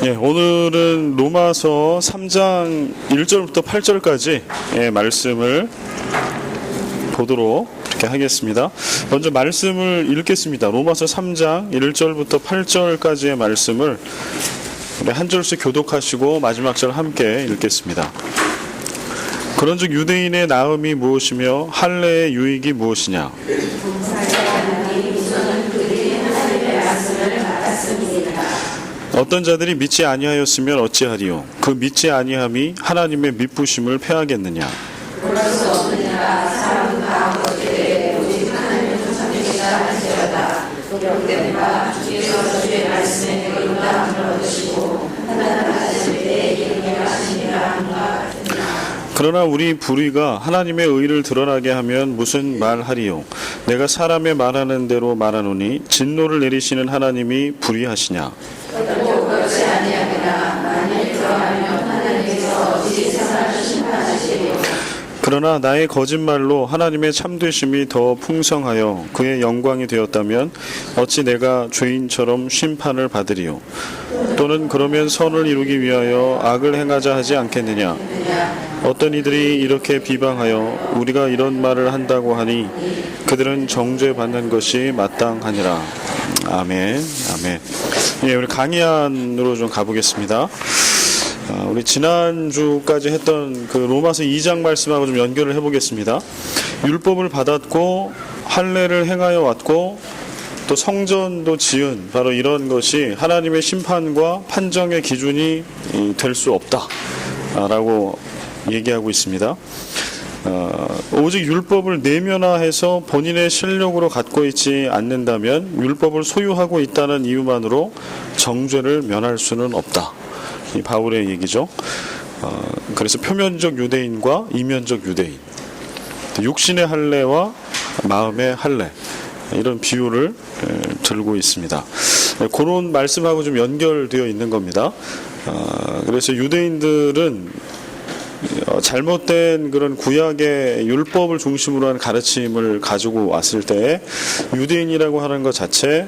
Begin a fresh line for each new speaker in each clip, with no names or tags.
예, 오늘은 로마서 3장 1절부터 8절까지 말씀을 보도록 이렇게 하겠습니다. 먼저 말씀을 읽겠습니다. 로마서 3장 1절부터 8절까지의 말씀을 우리 한 절씩 교독하시고 마지막 절 함께 읽겠습니다. 그런즉 유대인의 나음이 무엇이며 할례의 유익이 무엇이냐? 어떤 자들이 믿지 아니하였으면 어찌하리요? 그 믿지 아니함이 하나님의 믿부심을 패하겠느냐? 그러나 우리 불의가 하나님의 의를 드러나게 하면 무슨 말하리요? 내가 사람의 말하는 대로 말하노니 진노를 내리시는 하나님이 불의하시냐? 그러나 나의 거짓말로 하나님의 참되심이 더 풍성하여 그의 영광이 되었다면 어찌 내가 죄인처럼 심판을 받으리요? 또는 그러면 선을 이루기 위하여 악을 행하자 하지 않겠느냐? 어떤 이들이 이렇게 비방하여 우리가 이런 말을 한다고 하니 그들은 정죄받는 것이 마땅하니라. 아멘. 아멘. 예, 우리 강의안으로 좀 가보겠습니다. 우리 지난주까지 했던 그 로마서 2장 말씀하고 좀 연결을 해보겠습니다. 율법을 받았고 할례를 행하여 왔고 또 성전도 지은 바로 이런 것이 하나님의 심판과 판정의 기준이 될 수 없다라고 얘기하고 있습니다. 오직 율법을 내면화해서 본인의 실력으로 갖고 있지 않는다면 율법을 소유하고 있다는 이유만으로 정죄를 면할 수는 없다. 이 바울의 얘기죠. 그래서 표면적 유대인과 이면적 유대인, 육신의 할례와 마음의 할례, 이런 비유를 들고 있습니다. 그런 말씀하고 좀 연결되어 있는 겁니다. 그래서 유대인들은 잘못된 그런 구약의 율법을 중심으로 한 가르침을 가지고 왔을 때 유대인이라고 하는 것 자체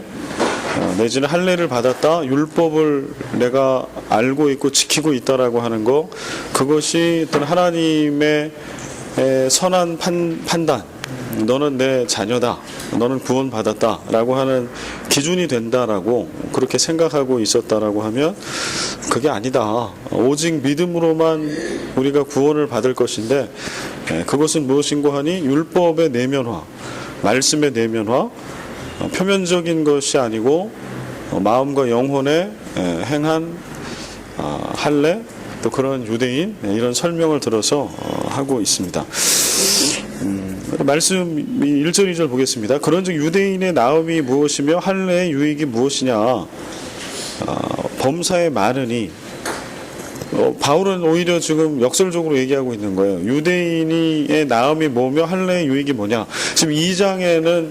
내지는 할례를 받았다, 율법을 내가 알고 있고 지키고 있다라고 하는 거, 그것이 어떤 하나님의 선한 판단, 너는 내 자녀다, 너는 구원받았다 라고 하는 기준이 된다라고 그렇게 생각하고 있었다라고 하면 그게 아니다. 오직 믿음으로만 우리가 구원을 받을 것인데, 그것은 무엇인고 하니 율법의 내면화, 말씀의 내면화, 표면적인 것이 아니고 마음과 영혼에 행한 할례, 또 그런 유대인, 이런 설명을 들어서 하고 있습니다. 말씀 1절 2절 보겠습니다. 그런즉 유대인의 나음이 무엇이며 할례의 유익이 무엇이냐? 범사에 많으니, 바울은 오히려 지금 역설적으로 얘기하고 있는 거예요. 유대인의 나음이 뭐며 할례의 유익이 뭐냐? 지금 2장에는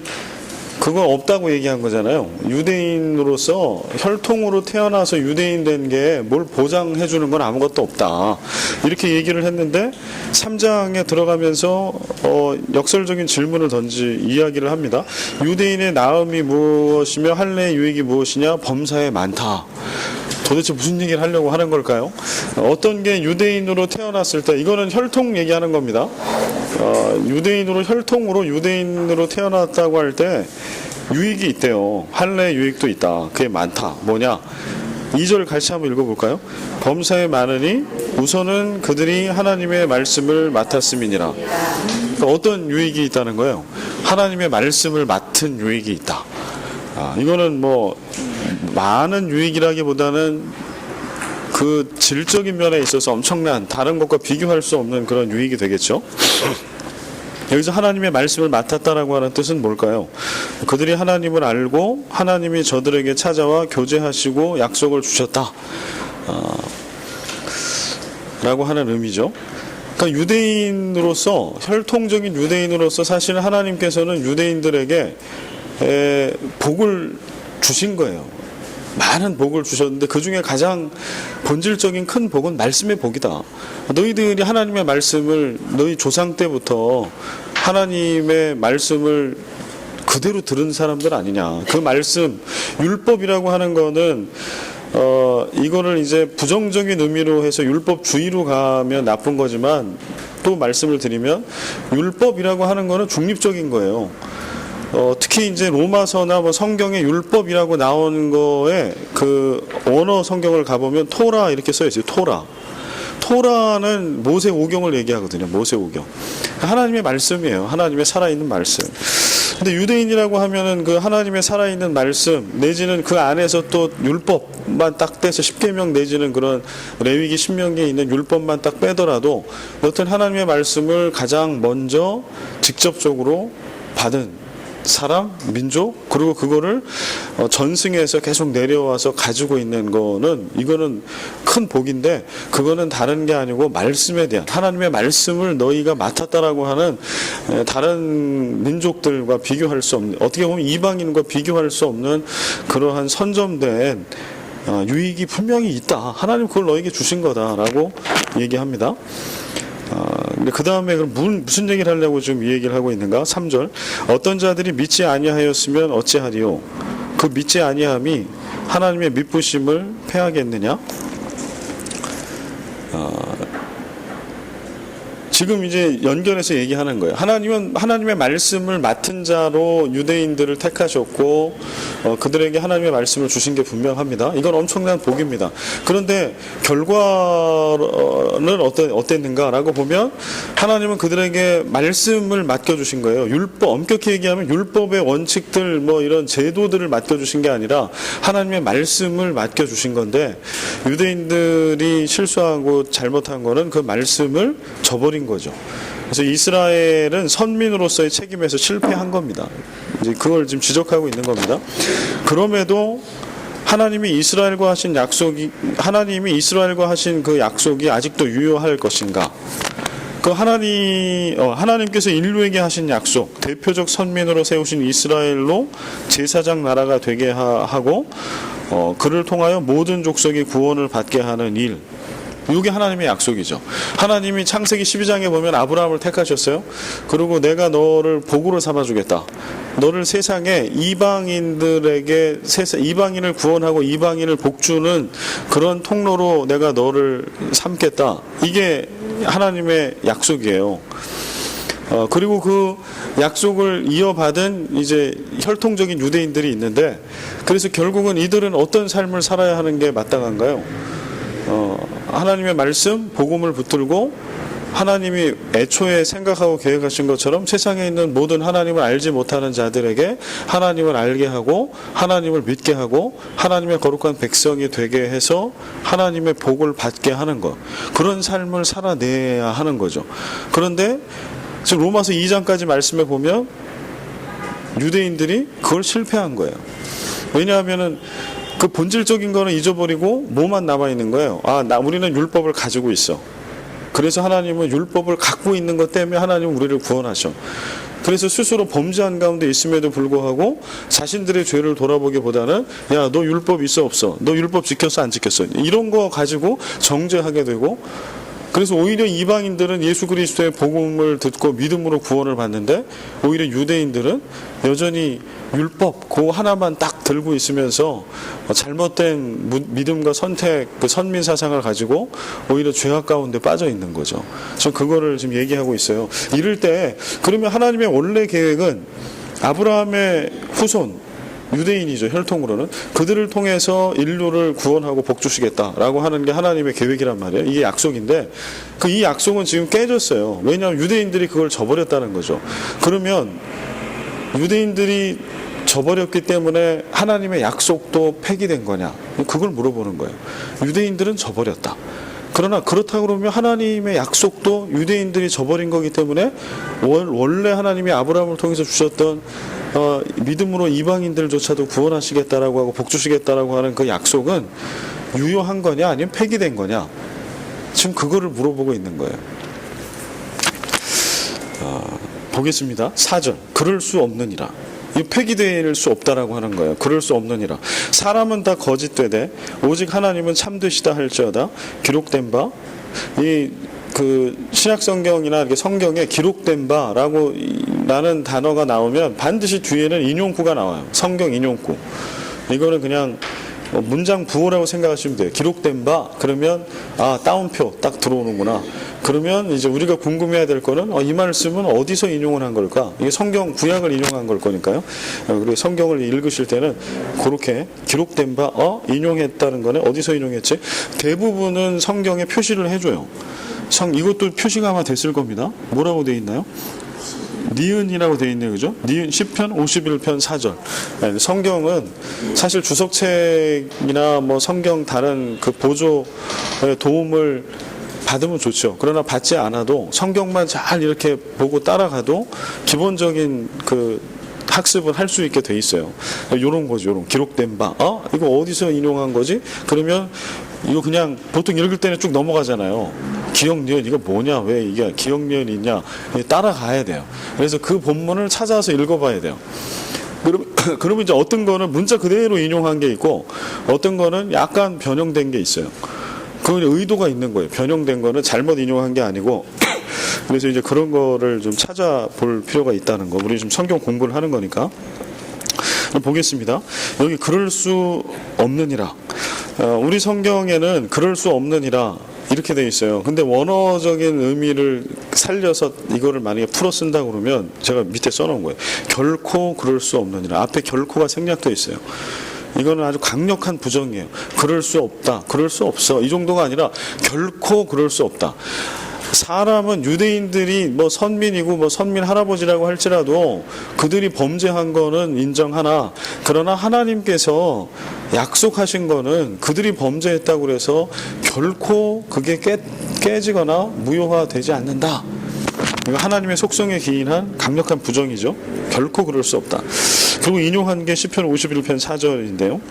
그건 없다고 얘기한 거잖아요. 유대인으로서 혈통으로 태어나서 유대인 된 게 뭘 보장해 주는 건 아무것도 없다, 이렇게 얘기를 했는데 3장에 들어가면서 역설적인 질문을 이야기를 합니다. 유대인의 나음이 무엇이며 할례의 유익이 무엇이냐? 범사에 많다. 도대체 무슨 얘기를 하려고 하는 걸까요? 어떤 게 유대인으로 태어났을 때, 이거는 혈통 얘기하는 겁니다. 유대인으로 혈통으로 유대인으로 태어났다고 할 때 유익이 있대요. 할례의 유익도 있다. 그게 많다. 뭐냐? 2절 같이 한번 읽어볼까요? 범사에 많으니 우선은 그들이 하나님의 말씀을 맡았음이니라. 그러니까 어떤 유익이 있다는 거예요? 하나님의 말씀을 맡은 유익이 있다. 이거는 뭐 많은 유익이라기보다는 그 질적인 면에 있어서 엄청난, 다른 것과 비교할 수 없는 그런 유익이 되겠죠. 여기서 하나님의 말씀을 맡았다라고 하는 뜻은 뭘까요? 그들이 하나님을 알고 하나님이 저들에게 찾아와 교제하시고 약속을 주셨다 라고 하는 의미죠. 그러니까 유대인으로서, 혈통적인 유대인으로서 사실은 하나님께서는 유대인들에게 복을 주신 거예요. 많은 복을 주셨는데 그 중에 가장 본질적인 큰 복은 말씀의 복이다. 너희들이 하나님의 말씀을, 너희 조상 때부터 하나님의 말씀을 그대로 들은 사람들 아니냐. 그 말씀, 율법이라고 하는 거는 이거를 이제 부정적인 의미로 해서 율법주의로 가면 나쁜 거지만 또 말씀을 드리면 율법이라고 하는 거는 중립적인 거예요. 특히 이제 로마서나 뭐 성경에 율법이라고 나온 거에 그 원어 성경을 가보면 토라 이렇게 써 있어요. 토라는 모세 오경을 얘기하거든요. 모세 오경. 하나님의 말씀이에요. 하나님의 살아있는 말씀. 근데 유대인이라고 하면은 그 하나님의 살아있는 말씀 내지는 그 안에서 또 율법만 딱 떼서 십계명 내지는 그런 레위기 신명기에 있는 율법만 딱 빼더라도 여튼 하나님의 말씀을 가장 먼저 직접적으로 받은 사람, 민족, 그리고 그거를 전승해서 계속 내려와서 가지고 있는 거는 이거는 큰 복인데 그거는 다른 게 아니고 말씀에 대한 하나님의 말씀을 너희가 맡았다라고 하는 다른 민족들과 비교할 수 없는 어떻게 보면 이방인과 비교할 수 없는 그러한 선점된 유익이 분명히 있다. 하나님 그걸 너에게 주신 거다라고 얘기합니다. 근데 그 다음에 그럼 무슨 얘기를 하려고 지금 이 얘기를 하고 있는가? 3절. 어떤 자들이 믿지 아니하였으면 어찌하리요? 그 믿지 아니함이 하나님의 미쁘심을 패하겠느냐? 지금 이제 연결해서 얘기하는 거예요. 하나님은 하나님의 말씀을 맡은 자로 유대인들을 택하셨고 그들에게 하나님의 말씀을 주신 게 분명합니다. 이건 엄청난 복입니다. 그런데 결과는 어땠는가라고 보면 하나님은 그들에게 말씀을 맡겨주신 거예요. 율법, 엄격히 얘기하면 율법의 원칙들 뭐 이런 제도들을 맡겨주신 게 아니라 하나님의 말씀을 맡겨주신 건데 유대인들이 실수하고 잘못한 거는 그 말씀을 저버린 거죠. 그래서 이스라엘은 선민으로서의 책임에서 실패한 겁니다. 이제 그걸 지금 지적하고 있는 겁니다. 그럼에도 하나님이 이스라엘과 하신 그 약속이 아직도 유효할 것인가? 그 하나님께서 인류에게 하신 약속, 대표적 선민으로 세우신 이스라엘로 제사장 나라가 되게 하고 그를 통하여 모든 족속이 구원을 받게 하는 일. 이게 하나님의 약속이죠. 하나님이 창세기 12장에 보면 아브라함을 택하셨어요. 그리고 내가 너를 복으로 삼아주겠다. 너를 세상에 이방인을 구원하고 이방인을 복주는 그런 통로로 내가 너를 삼겠다. 이게 하나님의 약속이에요. 그리고 그 약속을 이어받은 이제 혈통적인 유대인들이 있는데 그래서 결국은 이들은 어떤 삶을 살아야 하는 게 마땅한가요? 하나님의 말씀, 복음을 붙들고 하나님이 애초에 생각하고 계획하신 것처럼 세상에 있는 모든 하나님을 알지 못하는 자들에게 하나님을 알게 하고 하나님을 믿게 하고 하나님의 거룩한 백성이 되게 해서 하나님의 복을 받게 하는 것. 그런 삶을 살아내야 하는 거죠. 그런데 지금 로마서 2장까지 말씀해 보면 유대인들이 그걸 실패한 거예요. 왜냐하면은 그 본질적인 거는 잊어버리고 뭐만 남아있는 거예요. 우리는 율법을 가지고 있어. 그래서 하나님은 율법을 갖고 있는 것 때문에 하나님은 우리를 구원하셔. 그래서 스스로 범죄한 가운데 있음에도 불구하고 자신들의 죄를 돌아보기보다는 야, 너 율법 있어 없어? 너 율법 지켰어 안 지켰어? 이런 거 가지고 정죄하게 되고 그래서 오히려 이방인들은 예수 그리스도의 복음을 듣고 믿음으로 구원을 받는데 오히려 유대인들은 여전히 율법 그 하나만 딱 들고 있으면서 잘못된 믿음과 선택, 그 선민 사상을 가지고 오히려 죄악 가운데 빠져 있는 거죠. 저 그거를 지금 얘기하고 있어요. 이럴 때 그러면 하나님의 원래 계획은 아브라함의 후손 유대인이죠. 혈통으로는 그들을 통해서 인류를 구원하고 복주시겠다라고 하는 게 하나님의 계획이란 말이에요. 이게 약속인데 이 약속은 지금 깨졌어요. 왜냐하면 유대인들이 그걸 저버렸다는 거죠. 그러면 유대인들이 저버렸기 때문에 하나님의 약속도 폐기된 거냐? 그걸 물어보는 거예요. 유대인들은 저버렸다. 그러나 그렇다고 그러면 하나님의 약속도 유대인들이 저버린 거기 때문에 원래 하나님이 아브라함을 통해서 주셨던 믿음으로 이방인들조차도 구원하시겠다라고 하고 복주시겠다라고 하는 그 약속은 유효한 거냐 아니면 폐기된 거냐? 지금 그거를 물어보고 있는 거예요. 보겠습니다. 4절. 그럴 수 없느니라. 이 폐기될 수 없다라고 하는 거예요. 그럴 수 없느니라. 사람은 다 거짓되되 오직 하나님은 참되시다 할지어다. 기록된 바 그 신약 성경이나 이렇게 성경에 기록된 바라고 라는 단어가 나오면 반드시 뒤에는 인용구가 나와요. 성경 인용구. 이거는 그냥 문장 부호라고 생각하시면 돼요. 기록된 바 그러면 따옴표 딱 들어오는구나. 그러면 이제 우리가 궁금해야 될 거는 이 말씀은 어디서 인용을 한 걸까? 이게 성경 구약을 인용한 걸 거니까요. 그리고 성경을 읽으실 때는 그렇게 기록된 바 인용했다는 거는 어디서 인용했지? 대부분은 성경에 표시를 해줘요. 이것도 표시가 아마 됐을 겁니다. 뭐라고 돼 있나요? 니은이라고 되어 있네요. 그죠? 니은 10편 51편 4절. 성경은 사실 주석책이나 뭐 성경 다른 그 보조의 도움을 받으면 좋죠. 그러나 받지 않아도 성경만 잘 이렇게 보고 따라가도 기본적인 그 학습을 할 수 있게 돼 있어요. 요런 거죠. 요런 기록된 바. 이거 어디서 인용한 거지? 그러면 이거 그냥 보통 읽을 때는 쭉 넘어가잖아요. 기억니은 이거 뭐냐? 왜 이게 기억니은이 있냐? 따라가야 돼요. 그래서 그 본문을 찾아서 읽어봐야 돼요. 그러면 이제 어떤 거는 문자 그대로 인용한 게 있고 어떤 거는 약간 변형된 게 있어요. 그건 의도가 있는 거예요. 변형된 거는 잘못 인용한 게 아니고 그래서 이제 그런 거를 좀 찾아볼 필요가 있다는 거. 우리 지금 성경 공부를 하는 거니까. 보겠습니다. 여기 그럴 수 없느니라. 우리 성경에는 그럴 수 없느니라 이렇게 돼 있어요. 근데 원어적인 의미를 살려서 이거를 만약에 풀어 쓴다 그러면 제가 밑에 써놓은 거예요. 결코 그럴 수 없느니라. 앞에 결코가 생략되어 있어요. 이거는 아주 강력한 부정이에요. 그럴 수 없다. 그럴 수 없어. 이 정도가 아니라 결코 그럴 수 없다. 사람은 유대인들이 뭐 선민이고 뭐 선민 할아버지라고 할지라도 그들이 범죄한 거는 인정하나 그러나 하나님께서 약속하신 거는 그들이 범죄했다고 해서 결코 그게 깨지거나 무효화되지 않는다. 이거 하나님의 속성에 기인한 강력한 부정이죠. 결코 그럴 수 없다. 그리고 인용한 게 시편 51편 4절인데요.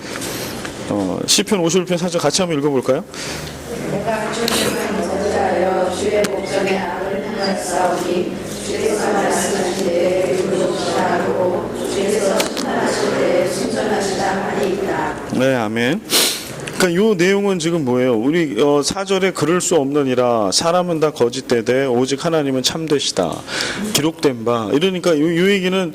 시편 51편 4절 같이 한번 읽어볼까요?
내가 주님을 주의 목전에 악을 행하였사오니 주께서 말씀하실 때에 의롭시다고 주께서 심판하실 때에 순전하시다 하리이다.
네, 아멘. 그러니까 이 내용은 지금 뭐예요? 우리 4절에 그럴 수 없느니라 사람은 다 거짓되되 오직 하나님은 참되시다. 기록된 바. 이러니까 이 얘기는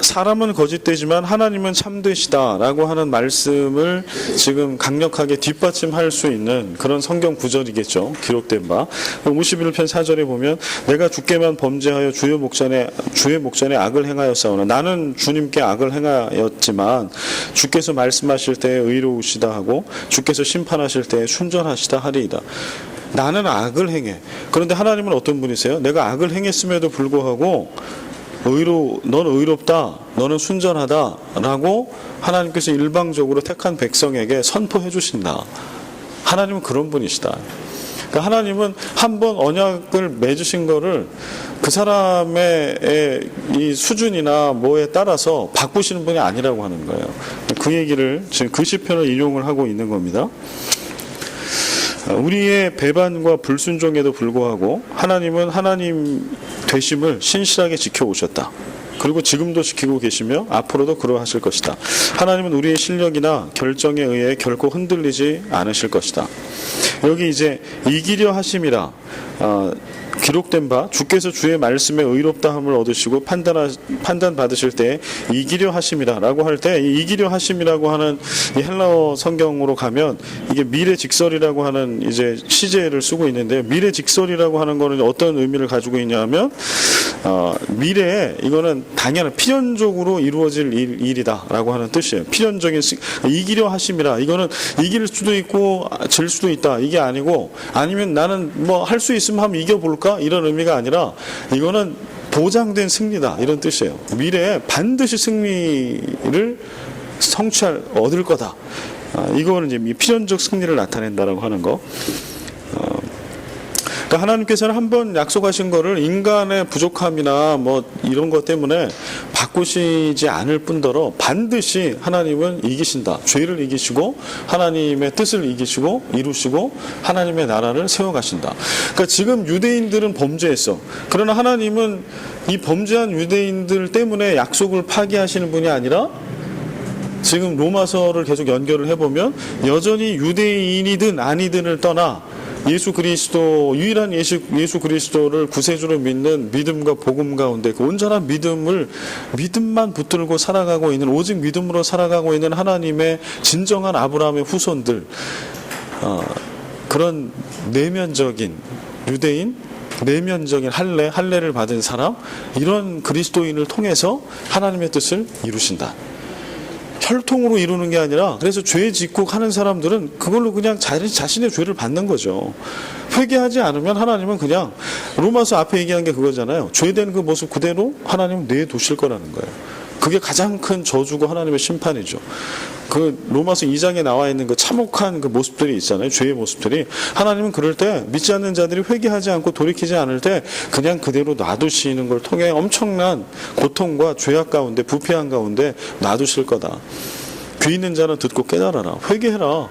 사람은 거짓되지만 하나님은 참되시다라고 하는 말씀을 지금 강력하게 뒷받침할 수 있는 그런 성경 구절이겠죠. 기록된 바. 51편 4절에 보면 내가 주께만 범죄하여 주의 목전에 악을 행하였사오나 나는 주님께 악을 행하였지만 주께서 말씀하실 때에 의로우시다 하고 주께서 심판하실 때에 순전하시다 하리이다. 나는 악을 행해. 그런데 하나님은 어떤 분이세요? 내가 악을 행했음에도 불구하고 넌 의롭다, 너는 순전하다 라고 하나님께서 일방적으로 택한 백성에게 선포해 주신다. 하나님은 그런 분이시다. 그러니까 하나님은 한번 언약을 맺으신 거를 그 사람의 이 수준이나 뭐에 따라서 바꾸시는 분이 아니라고 하는 거예요. 그 얘기를 지금 그 시편을 인용을 하고 있는 겁니다. 우리의 배반과 불순종에도 불구하고 하나님은 하나님 되심을 신실하게 지켜오셨다. 그리고 지금도 지키고 계시며 앞으로도 그러하실 것이다. 하나님은 우리의 실력이나 결정에 의해 결코 흔들리지 않으실 것이다. 여기 이제 이기려 하심이라 기록된 바 주께서 주의 말씀에 의롭다함을 얻으시고 판단 받으실 때 이기려 하심이라 라고 할 때 이기려 하심이라고 하는 이 헬라어 성경으로 가면 이게 미래직설이라고 하는 이제 시제를 쓰고 있는데 미래직설이라고 하는 거는 어떤 의미를 가지고 있냐면 미래에 이거는 당연한 필연적으로 이루어질 일이다라고 하는 뜻이에요. 필연적인 이기려 하심이라 이거는 이길 수도 있고 질 수도 있다 이게 아니고 아니면 나는 뭐 할 수 있으면 한번 이겨볼까 이런 의미가 아니라 이거는 보장된 승리다 이런 뜻이에요. 미래에 반드시 승리를 얻을 거다. 이거는 이제 필연적 승리를 나타낸다라고 하는 거. 그러니까 하나님께서는 한번 약속하신 거를 인간의 부족함이나 뭐 이런 것 때문에 바꾸시지 않을 뿐더러 반드시 하나님은 이기신다. 죄를 이기시고 하나님의 뜻을 이기시고 이루시고 하나님의 나라를 세워가신다. 그러니까 지금 유대인들은 범죄했어. 그러나 하나님은 이 범죄한 유대인들 때문에 약속을 파기하시는 분이 아니라 지금 로마서를 계속 연결을 해보면 여전히 유대인이든 아니든을 떠나 예수 그리스도, 유일한 예수 그리스도를 구세주로 믿는 믿음과 복음 가운데 그 온전한 믿음만 붙들고 살아가고 있는, 오직 믿음으로 살아가고 있는 하나님의 진정한 아브라함의 후손들, 그런 내면적인 유대인, 내면적인 할례를 받은 사람, 이런 그리스도인을 통해서 하나님의 뜻을 이루신다. 혈통으로 이루는 게 아니라, 그래서 죄 짓고 하는 사람들은 그걸로 그냥 자신의 죄를 받는 거죠. 회개하지 않으면 하나님은 그냥, 로마서 앞에 얘기한 게 그거잖아요. 죄된 그 모습 그대로 하나님은 내두실 거라는 거예요. 그게 가장 큰 저주고 하나님의 심판이죠. 그 로마서 2장에 나와 있는 그 참혹한 그 모습들이 있잖아요. 죄의 모습들이. 하나님은 그럴 때 믿지 않는 자들이 회개하지 않고 돌이키지 않을 때 그냥 그대로 놔두시는 걸 통해 엄청난 고통과 죄악 가운데, 부패한 가운데 놔두실 거다. 귀 있는 자는 듣고 깨달아라. 회개해라.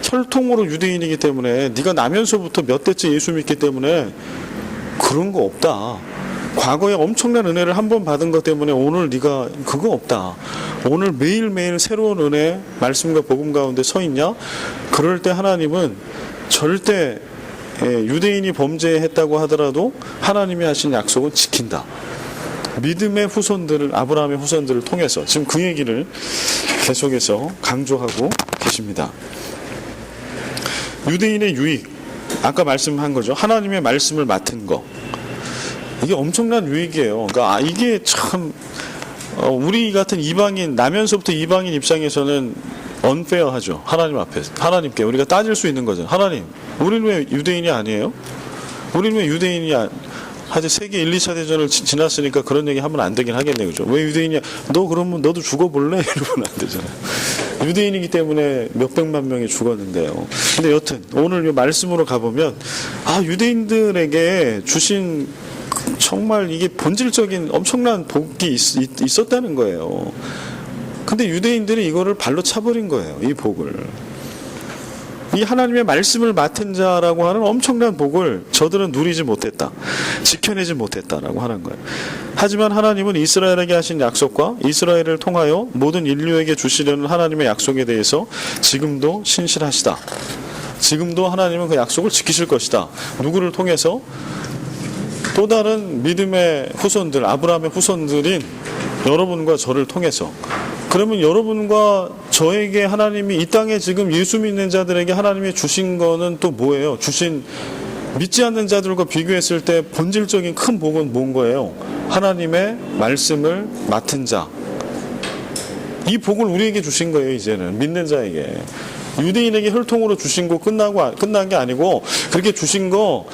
혈통으로 유대인이기 때문에, 네가 나면서부터 몇 대째 예수 믿기 때문에 그런 거 없다. 과거에 엄청난 은혜를 한 번 받은 것 때문에 오늘 네가 그거 없다. 오늘 매일매일 새로운 은혜, 말씀과 복음 가운데 서 있냐? 그럴 때 하나님은 절대 유대인이 범죄했다고 하더라도 하나님이 하신 약속은 지킨다. 믿음의 후손들을, 아브라함의 후손들을 통해서 지금 그 얘기를 계속해서 강조하고 계십니다. 유대인의 유익, 아까 말씀한 거죠. 하나님의 말씀을 맡은 거. 이게 엄청난 유익이에요. 그러니까 이게 참 우리 같은 이방인, 나면서부터 이방인 입장에서는 unfair하죠. 하나님 앞에서, 하나님께 우리가 따질 수 있는 거죠. 하나님, 우리는 왜 유대인이 아니에요? 우리는 왜 유대인이 하여튼 세계 1, 2차 대전을 지났으니까 그런 얘기 하면 안 되긴 하겠네, 그죠? 왜 유대인이야? 너 그러면 너도 죽어볼래? 이러면 안 되잖아요. 유대인이기 때문에 몇백만 명이 죽었는데요. 근데 여튼 오늘 이 말씀으로 가보면, 유대인들에게 주신 정말 이게 본질적인 엄청난 복이 있었다는 거예요. 근데 유대인들이 이거를 발로 차버린 거예요. 이 복을. 이 하나님의 말씀을 맡은 자라고 하는 엄청난 복을 저들은 누리지 못했다. 지켜내지 못했다라고 하는 거예요. 하지만 하나님은 이스라엘에게 하신 약속과 이스라엘을 통하여 모든 인류에게 주시려는 하나님의 약속에 대해서 지금도 신실하시다. 지금도 하나님은 그 약속을 지키실 것이다. 누구를 통해서? 또 다른 믿음의 후손들, 아브라함의 후손들인 여러분과 저를 통해서. 그러면 여러분과 저에게 하나님이, 이 땅에 지금 예수 믿는 자들에게 하나님이 주신 거는 또 뭐예요? 믿지 않는 자들과 비교했을 때 본질적인 큰 복은 뭔 거예요? 하나님의 말씀을 맡은 자. 이 복을 우리에게 주신 거예요. 이제는 믿는 자에게. 유대인에게 혈통으로 주신 거 끝난 게 아니고, 그렇게 주신 거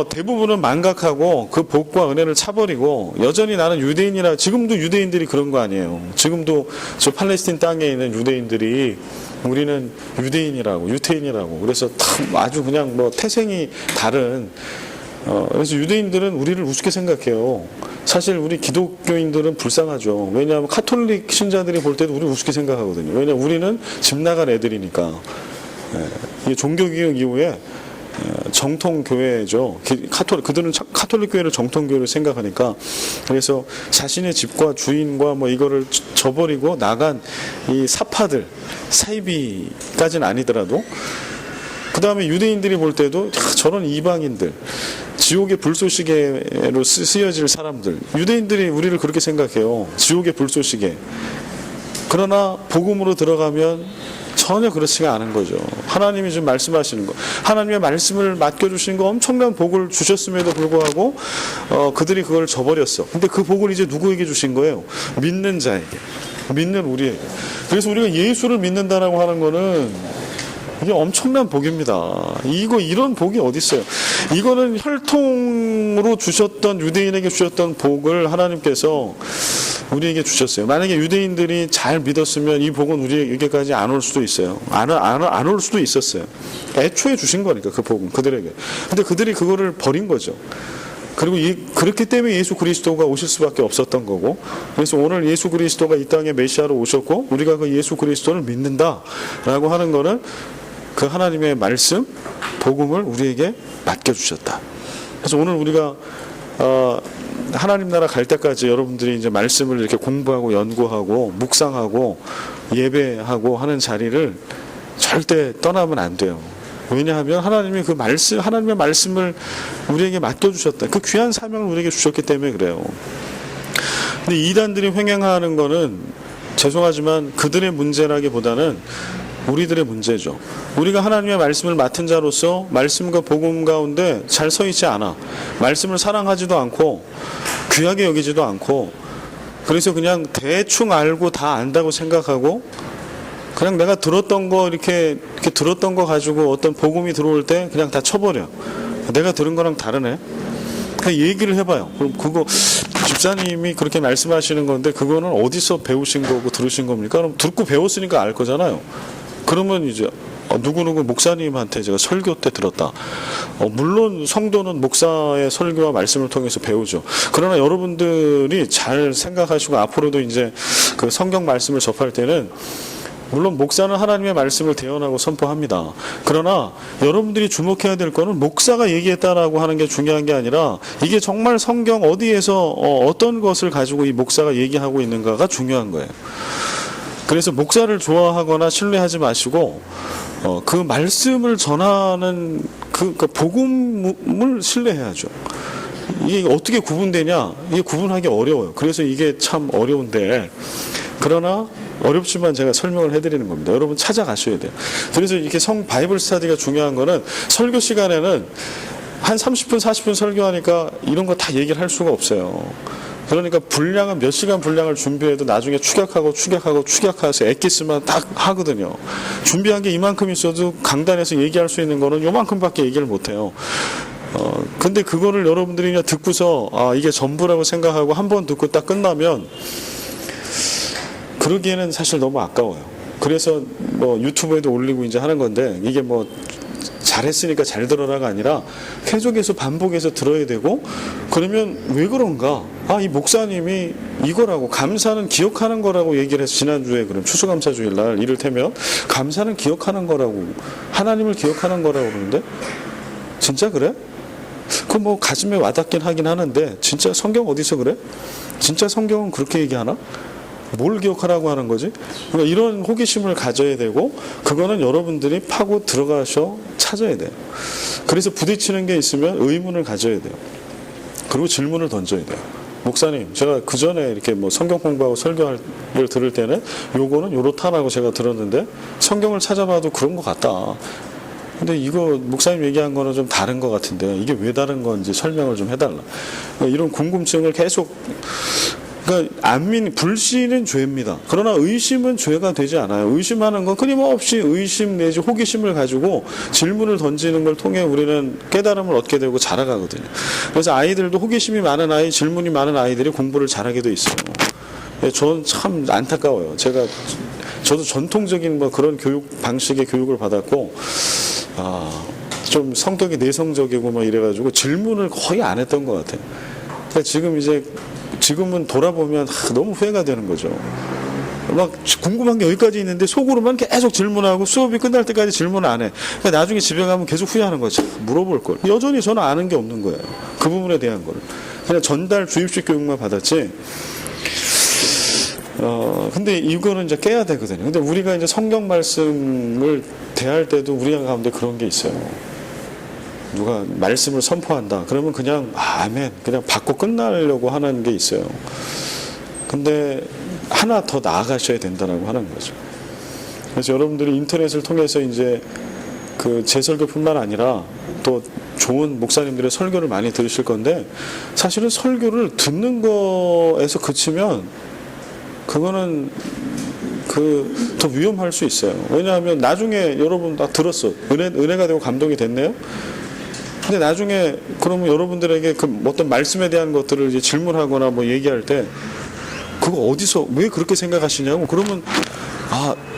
대부분은 망각하고 그 복과 은혜를 차버리고, 여전히 나는 유대인이라. 지금도 유대인들이 그런 거 아니에요. 지금도 저 팔레스틴 땅에 있는 유대인들이 우리는 유대인이라고, 유태인이라고, 그래서 아주 그냥 태생이 다른, 그래서 유대인들은 우리를 우습게 생각해요. 사실 우리 기독교인들은 불쌍하죠. 왜냐하면 카톨릭 신자들이 볼 때도 우리 우습게 생각하거든요. 왜냐하면 우리는 집 나간 애들이니까. 이게 종교개혁 이후에 정통교회죠. 그들은 카톨릭 교회를 정통교회로 생각하니까. 그래서 자신의 집과 주인과 이거를 저버리고 나간 이 사파들, 사이비까지는 아니더라도, 그 다음에 유대인들이 볼 때도 저런 이방인들, 지옥의 불쏘시개로 쓰여질 사람들, 유대인들이 우리를 그렇게 생각해요. 지옥의 불쏘시개. 그러나 복음으로 들어가면 전혀 그렇지가 않은 거죠. 하나님이 지금 말씀하시는 거, 하나님의 말씀을 맡겨주신 거, 엄청난 복을 주셨음에도 불구하고 그들이 그걸 저버렸어. 근데 그 복을 이제 누구에게 주신 거예요? 믿는 자에게, 믿는 우리에게. 그래서 우리가 예수를 믿는다라고 하는 거는 이게 엄청난 복입니다. 이런 복이 어디 있어요? 이거는 혈통으로 주셨던, 유대인에게 주셨던 복을 하나님께서 우리에게 주셨어요. 만약에 유대인들이 잘 믿었으면 이 복은 우리에게까지 안 올 수도 있어요. 안 올 수도 있었어요. 애초에 주신 거니까, 그 복은 그들에게. 근데 그들이 그거를 버린 거죠. 그리고 그렇기 때문에 예수 그리스도가 오실 수밖에 없었던 거고, 그래서 오늘 예수 그리스도가 이 땅에 메시아로 오셨고, 우리가 그 예수 그리스도를 믿는다라고 하는 거는 그 하나님의 말씀, 복음을 우리에게 맡겨주셨다. 그래서 오늘 우리가 하나님 나라 갈 때까지 여러분들이 이제 말씀을 이렇게 공부하고 연구하고 묵상하고 예배하고 하는 자리를 절대 떠나면 안 돼요. 왜냐하면 하나님이 그 말씀, 하나님의 말씀을 우리에게 맡겨주셨다. 그 귀한 사명을 우리에게 주셨기 때문에 그래요. 근데 이단들이 횡행하는 거는 죄송하지만 그들의 문제라기보다는 우리들의 문제죠. 우리가 하나님의 말씀을 맡은 자로서 말씀과 복음 가운데 잘 서 있지 않아. 말씀을 사랑하지도 않고 귀하게 여기지도 않고, 그래서 그냥 대충 알고 다 안다고 생각하고, 그냥 내가 들었던 거 이렇게 들었던 거 가지고 어떤 복음이 들어올 때 그냥 다 쳐버려. 내가 들은 거랑 다르네. 그냥 얘기를 해봐요. 그럼 그거 집사님이 그렇게 말씀하시는 건데 그거는 어디서 배우신 거고 들으신 겁니까? 그럼 듣고 배웠으니까 알 거잖아요. 그러면 이제 누구누구 목사님한테 제가 설교 때 들었다. 물론 성도는 목사의 설교와 말씀을 통해서 배우죠. 그러나 여러분들이 잘 생각하시고 앞으로도 이제 그 성경 말씀을 접할 때는, 물론 목사는 하나님의 말씀을 대언하고 선포합니다. 그러나 여러분들이 주목해야 될 거는 목사가 얘기했다라고 하는 게 중요한 게 아니라, 이게 정말 성경 어디에서 어떤 것을 가지고 이 목사가 얘기하고 있는가가 중요한 거예요. 그래서 목사를 좋아하거나 신뢰하지 마시고 그 말씀을 전하는 그 복음을 신뢰해야죠. 이게 어떻게 구분되냐? 이게 구분하기 어려워요. 그래서 이게 참 어려운데, 그러나 어렵지만 제가 설명을 해드리는 겁니다. 여러분 찾아가셔야 돼요. 그래서 이렇게 바이블 스터디가 중요한 거는, 설교 시간에는 한 30분 40분 설교하니까 이런 거 다 얘기를 할 수가 없어요. 그러니까 분량은 몇 시간 분량을 준비해도 나중에 축약해서 엑기스만 딱 하거든요. 준비한 게 이만큼 있어도 강단에서 얘기할 수 있는 거는 요만큼밖에 얘기를 못해요. 근데 그거를 여러분들이 그냥 듣고서 이게 전부라고 생각하고 한 번 듣고 딱 끝나면 그러기에는 사실 너무 아까워요. 그래서 뭐 유튜브에도 올리고 이제 하는 건데, 이게 뭐 잘했으니까 잘 들어라가 아니라 계속해서 반복해서 들어야 되고, 그러면 왜 그런가? 이 목사님이 이거라고, 감사는 기억하는 거라고 얘기를 해서, 지난주에 그럼 추수감사주일날 이를테면 감사는 기억하는 거라고, 하나님을 기억하는 거라고 그러는데, 진짜 그래? 그 뭐 가슴에 와닿긴 하긴 하는데, 진짜 성경 어디서 그래? 진짜 성경은 그렇게 얘기하나? 뭘 기억하라고 하는 거지? 그러니까 이런 호기심을 가져야 되고, 그거는 여러분들이 파고 들어가셔 찾아야 돼요. 그래서 부딪히는 게 있으면 의문을 가져야 돼요. 그리고 질문을 던져야 돼요. 목사님, 제가 그 전에 이렇게 뭐 성경 공부하고 설교를 들을 때는 요거는 요렇다라고 제가 들었는데 성경을 찾아봐도 그런 것 같다. 근데 이거 목사님 얘기한 거는 좀 다른 것 같은데 이게 왜 다른 건지 설명을 좀 해달라. 이런 궁금증을 계속, 그러니까 불신은 죄입니다. 그러나 의심은 죄가 되지 않아요. 의심하는 건 끊임없이 의심 내지 호기심을 가지고 질문을 던지는 걸 통해 우리는 깨달음을 얻게 되고 자라가거든요. 그래서 아이들도 호기심이 많은 아이, 질문이 많은 아이들이 공부를 잘하게 돼 있어요. 저는 참 안타까워요. 저도 전통적인 뭐 그런 교육 방식의 교육을 받았고, 좀 성격이 내성적이고 뭐 이래가지고 질문을 거의 안 했던 것 같아요. 지금은 돌아보면 너무 후회가 되는 거죠. 막 궁금한 게 여기까지 있는데 속으로만 계속 질문하고 수업이 끝날 때까지 질문을 안 해. 그러니까 나중에 집에 가면 계속 후회하는 거죠. 물어볼 걸. 여전히 저는 아는 게 없는 거예요. 그 부분에 대한 걸. 그냥 전달 주입식 교육만 받았지. 근데 이거는 이제 깨야 되거든요. 근데 우리가 이제 성경 말씀을 대할 때도 우리 가운데 그런 게 있어요. 누가 말씀을 선포한다. 그러면 그냥 아멘. 그냥 받고 끝나려고 하는 게 있어요. 근데 하나 더 나아가셔야 된다라고 하는 거죠. 그래서 여러분들이 인터넷을 통해서 이제 그 제 설교뿐만 아니라 또 좋은 목사님들의 설교를 많이 들으실 건데, 사실은 설교를 듣는 거에서 그치면 그거는 더 위험할 수 있어요. 왜냐하면 나중에 여러분 다 들었어. 은혜가 되고 감동이 됐네요. 근데 나중에 그러면 여러분들에게 그 어떤 말씀에 대한 것들을 이제 질문하거나 뭐 얘기할 때 그거 어디서 왜 그렇게 생각하시냐고, 그러면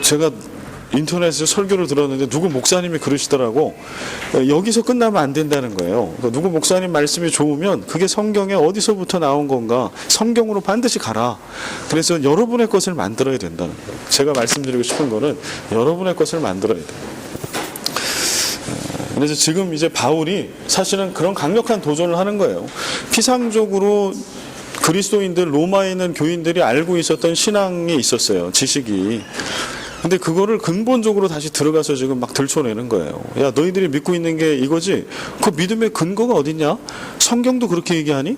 제가 인터넷에서 설교를 들었는데 누구 목사님이 그러시더라고. 여기서 끝나면 안 된다는 거예요. 그러니까 누구 목사님 말씀이 좋으면 그게 성경에 어디서부터 나온 건가, 성경으로 반드시 가라. 그래서 여러분의 것을 만들어야 된다는 거예요. 제가 말씀드리고 싶은 거는 여러분의 것을 만들어야 돼요. 그래서 지금 이제 바울이 사실은 그런 강력한 도전을 하는 거예요. 피상적으로 그리스도인들, 로마에 있는 교인들이 알고 있었던 신앙이 있었어요. 지식이. 근데 그거를 근본적으로 다시 들어가서 지금 막 들춰내는 거예요. 야, 너희들이 믿고 있는 게 이거지? 그 믿음의 근거가 어딨냐? 성경도 그렇게 얘기하니?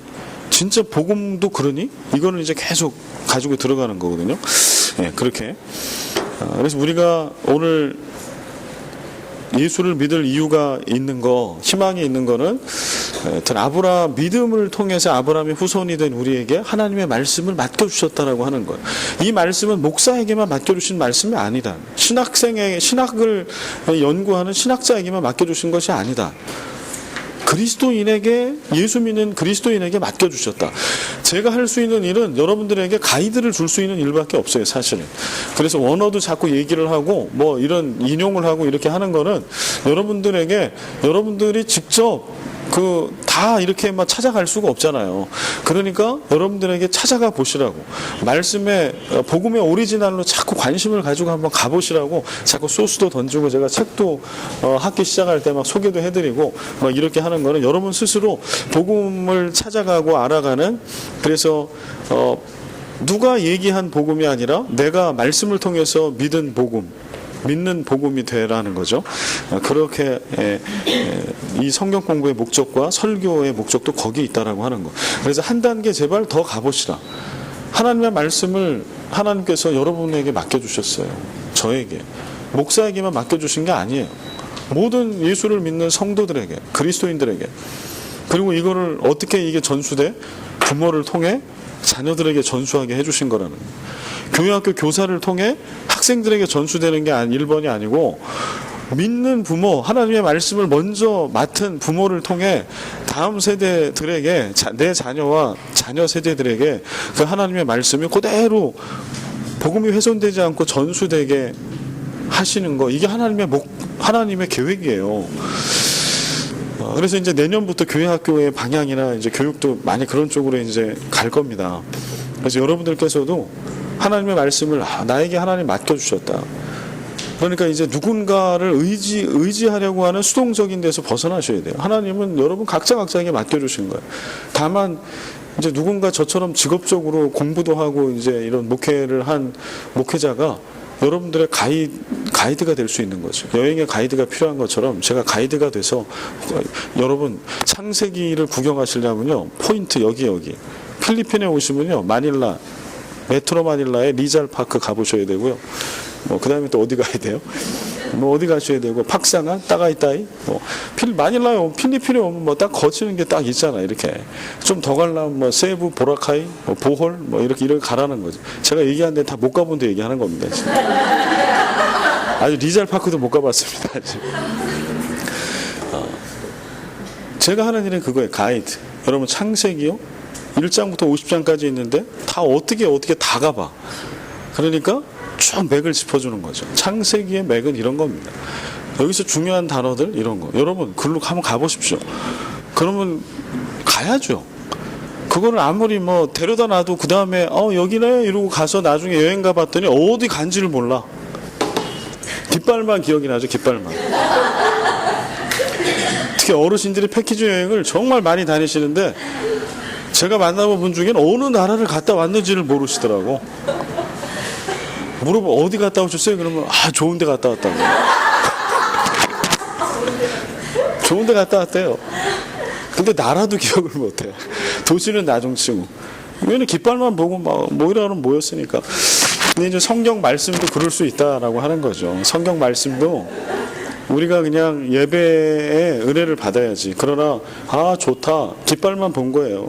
진짜 복음도 그러니? 이거는 이제 계속 가지고 들어가는 거거든요. 네, 그렇게. 그래서 우리가 오늘 예수를 믿을 이유가 있는 거, 희망이 있는 거는 하여튼 아브라함 믿음을 통해서 아브라함의 후손이 된 우리에게 하나님의 말씀을 맡겨주셨다라고 하는 거예요. 이 말씀은 목사에게만 맡겨주신 말씀이 아니다. 신학을 연구하는 신학자에게만 맡겨주신 것이 아니다. 그리스도인에게, 예수 믿는 그리스도인에게 맡겨주셨다. 제가 할 수 있는 일은 여러분들에게 가이드를 줄 수 있는 일밖에 없어요, 사실은. 그래서 원어도 자꾸 얘기를 하고 뭐 이런 인용을 하고 이렇게 하는 거는 여러분들에게, 여러분들이 직접 다 이렇게 막 찾아갈 수가 없잖아요. 그러니까 여러분들에게 찾아가 보시라고, 말씀의 복음의 오리지널로 자꾸 관심을 가지고 한번 가보시라고 자꾸 소스도 던지고, 제가 책도 학기 시작할 때 막 소개도 해드리고 막 이렇게 하는 거는 여러분 스스로 복음을 찾아가고 알아가는, 그래서 누가 얘기한 복음이 아니라 내가 말씀을 통해서 믿은 복음, 믿는 복음이 되라는 거죠. 그렇게 이 성경 공부의 목적과 설교의 목적도 거기에 있다라고 하는 거. 그래서 한 단계 제발 더 가보시라. 하나님의 말씀을 하나님께서 여러분에게 맡겨주셨어요. 저에게, 목사에게만 맡겨주신 게 아니에요. 모든 예수를 믿는 성도들에게, 그리스도인들에게. 그리고 이거를 어떻게 이게 전수돼? 부모를 통해 자녀들에게 전수하게 해주신 거라는 거예요. 교회학교 교사를 통해 학생들에게 전수되는 게 1번이 아니고, 믿는 부모, 하나님의 말씀을 먼저 맡은 부모를 통해 다음 세대들에게, 내 자녀와 자녀 세대들에게 그 하나님의 말씀이 그대로 복음이 훼손되지 않고 전수되게 하시는 거, 이게 하나님의 계획이에요. 그래서 이제 내년부터 교회학교의 방향이나 이제 교육도 많이 그런 쪽으로 이제 갈 겁니다. 그래서 여러분들께서도 하나님의 말씀을 나에게 하나님 맡겨주셨다. 그러니까 이제 누군가를 의지하려고 하는 수동적인 데서 벗어나셔야 돼요. 하나님은 여러분 각자에게 맡겨주신 거예요. 다만 이제 누군가 저처럼 직업적으로 공부도 하고 이제 이런 목회를 한 목회자가 여러분들의 가이드가 될 수 있는 거죠. 여행의 가이드가 필요한 것처럼 제가 가이드가 돼서, 여러분 창세기를 구경하시려면요, 포인트 여기 필리핀에 오시면요, 마닐라, 메트로 마닐라에 리잘 파크 가보셔야 되고요. 그 다음에 또 어디 가야 돼요? 어디 가셔야 되고, 팍상한, 따가이따이, 마닐라에, 필리핀에 오면 딱 거치는 게 딱 있잖아, 이렇게. 좀 더 가려면 세부, 보라카이, 보홀, 이렇게 가라는 거죠. 제가 얘기한 데 다 못 가본 데 얘기하는 겁니다, 지금. 아직 리잘 파크도 못 가봤습니다, 아직. 제가 하는 일은 그거예요, 가이드. 여러분, 창세기요? 1장부터 50장까지 있는데, 다 어떻게 다 가봐. 그러니까, 쭉 맥을 짚어주는 거죠. 창세기의 맥은 이런 겁니다. 여기서 중요한 단어들 이런 거, 여러분 글로 한번 가보십시오. 그러면 가야죠. 그거를 아무리 데려다 놔도 그 다음에 여기네 이러고 가서 나중에 여행 가봤더니 어디 간지를 몰라. 깃발만 기억이 나죠. 깃발만. 특히 어르신들이 패키지 여행을 정말 많이 다니시는데, 제가 만나본 분 중에는 어느 나라를 갔다 왔는지를 모르시더라고. 물어보면 어디 갔다 오셨어요? 그러면 좋은 데 갔다 왔다고. 좋은 데 갔다 왔대요. 근데 나라도 기억을 못해요. 도시는 나중치고. 왜냐면 깃발만 보고 모이라는 모였으니까. 근데 이제 성경 말씀도 그럴 수 있다라고 하는 거죠. 성경 말씀도 우리가 그냥 예배에 은혜를 받아야지. 그러나 좋다, 깃발만 본 거예요.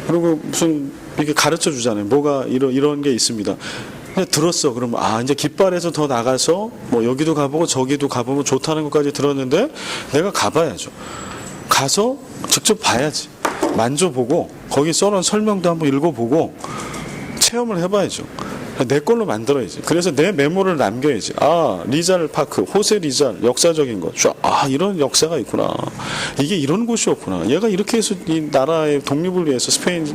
그리고 무슨 이렇게 가르쳐 주잖아요. 뭐가 이런 게 있습니다. 들었어. 그러면 이제 깃발에서 더 나가서 여기도 가보고 저기도 가보면 좋다는 것까지 들었는데, 내가 가봐야죠. 가서 직접 봐야지. 만져보고 거기 써놓은 설명도 한번 읽어보고 체험을 해봐야죠. 내 걸로 만들어야지. 그래서 내 메모를 남겨야지. 리잘 파크, 호세 리잘, 역사적인 것. 이런 역사가 있구나. 이게 이런 곳이었구나. 얘가 이렇게 해서 이 나라의 독립을 위해서 스페인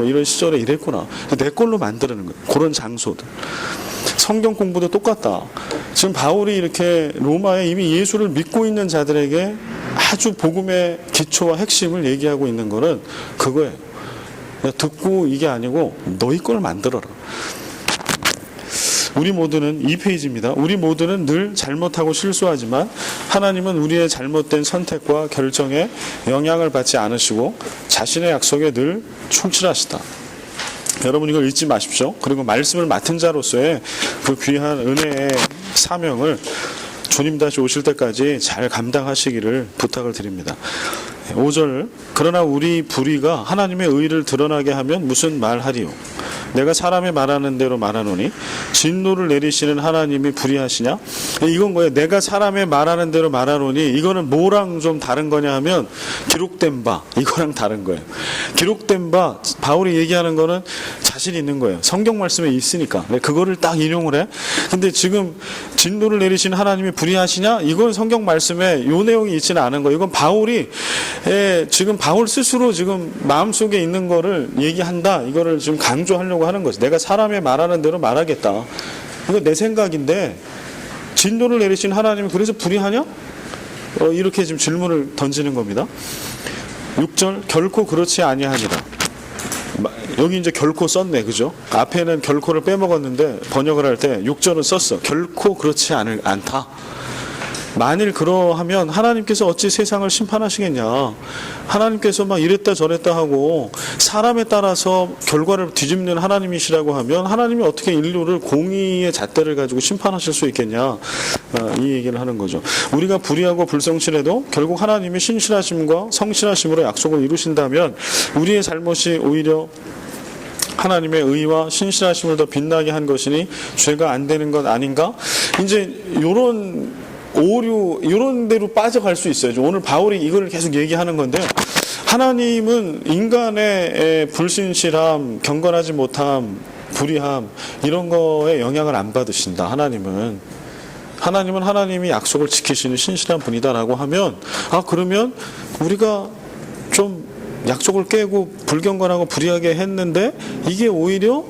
이런 시절에 이랬구나. 내 걸로 만드는 거예요. 그런 장소들. 성경 공부도 똑같다. 지금 바울이 이렇게 로마에 이미 예수를 믿고 있는 자들에게 아주 복음의 기초와 핵심을 얘기하고 있는 거는 그거예요. 듣고 이게 아니고 너희 걸 만들어라. 우리 모두는 2페이지입니다. 우리 모두는 늘 잘못하고 실수하지만 하나님은 우리의 잘못된 선택과 결정에 영향을 받지 않으시고 자신의 약속에 늘 충실하시다. 여러분 이걸 잊지 마십시오. 그리고 말씀을 맡은 자로서의 그 귀한 은혜의 사명을 주님 다시 오실 때까지 잘 감당하시기를 부탁을 드립니다. 5절 그러나 우리 불의가 하나님의 의를 드러나게 하면 무슨 말하리요. 내가 사람의 말하는 대로 말하노니 진노를 내리시는 하나님이 불의하시냐. 이건 거예요. 내가 사람의 말하는 대로 말하노니 이거는 뭐랑 좀 다른 거냐 하면 기록된 바 이거랑 다른 거예요. 기록된 바 바울이 얘기하는 거는 자신 있는 거예요. 성경 말씀에 있으니까 그거를 딱 인용을 해. 근데 지금 진노를 내리시는 하나님이 불의하시냐 이건 성경 말씀에 요 내용이 있지는 않은 거예요. 이건 바울이 지금 바울 스스로 지금 마음속에 있는 거를 얘기한다. 이거를 지금 강조하려고 하는 거죠. 내가 사람의 말하는 대로 말하겠다. 이거 내 생각인데 진노를 내리신 하나님이 그래서 불의하냐? 이렇게 지금 질문을 던지는 겁니다. 6절 결코 그렇지 아니하니라. 여기 이제 결코 썼네, 그죠? 앞에는 결코를 빼먹었는데 번역을 할 때 6절은 썼어. 결코 그렇지 않다. 만일 그러하면 하나님께서 어찌 세상을 심판하시겠냐. 하나님께서 막 이랬다 저랬다 하고 사람에 따라서 결과를 뒤집는 하나님이시라고 하면 하나님이 어떻게 인류를 공의의 잣대를 가지고 심판하실 수 있겠냐. 이 얘기를 하는 거죠. 우리가 불의하고 불성실해도 결국 하나님이 신실하심과 성실하심으로 약속을 이루신다면 우리의 잘못이 오히려 하나님의 의와 신실하심을 더 빛나게 한 것이니 죄가 안 되는 것 아닌가? 이제 이런 데로 빠져갈 수 있어요. 오늘 바울이 이걸 계속 얘기하는 건데 하나님은 인간의 불신실함, 경건하지 못함, 불의함 이런 거에 영향을 안 받으신다. 하나님은 하나님이 약속을 지키시는 신실한 분이다라고 하면 그러면 우리가 좀 약속을 깨고 불경건하고 불의하게 했는데 이게 오히려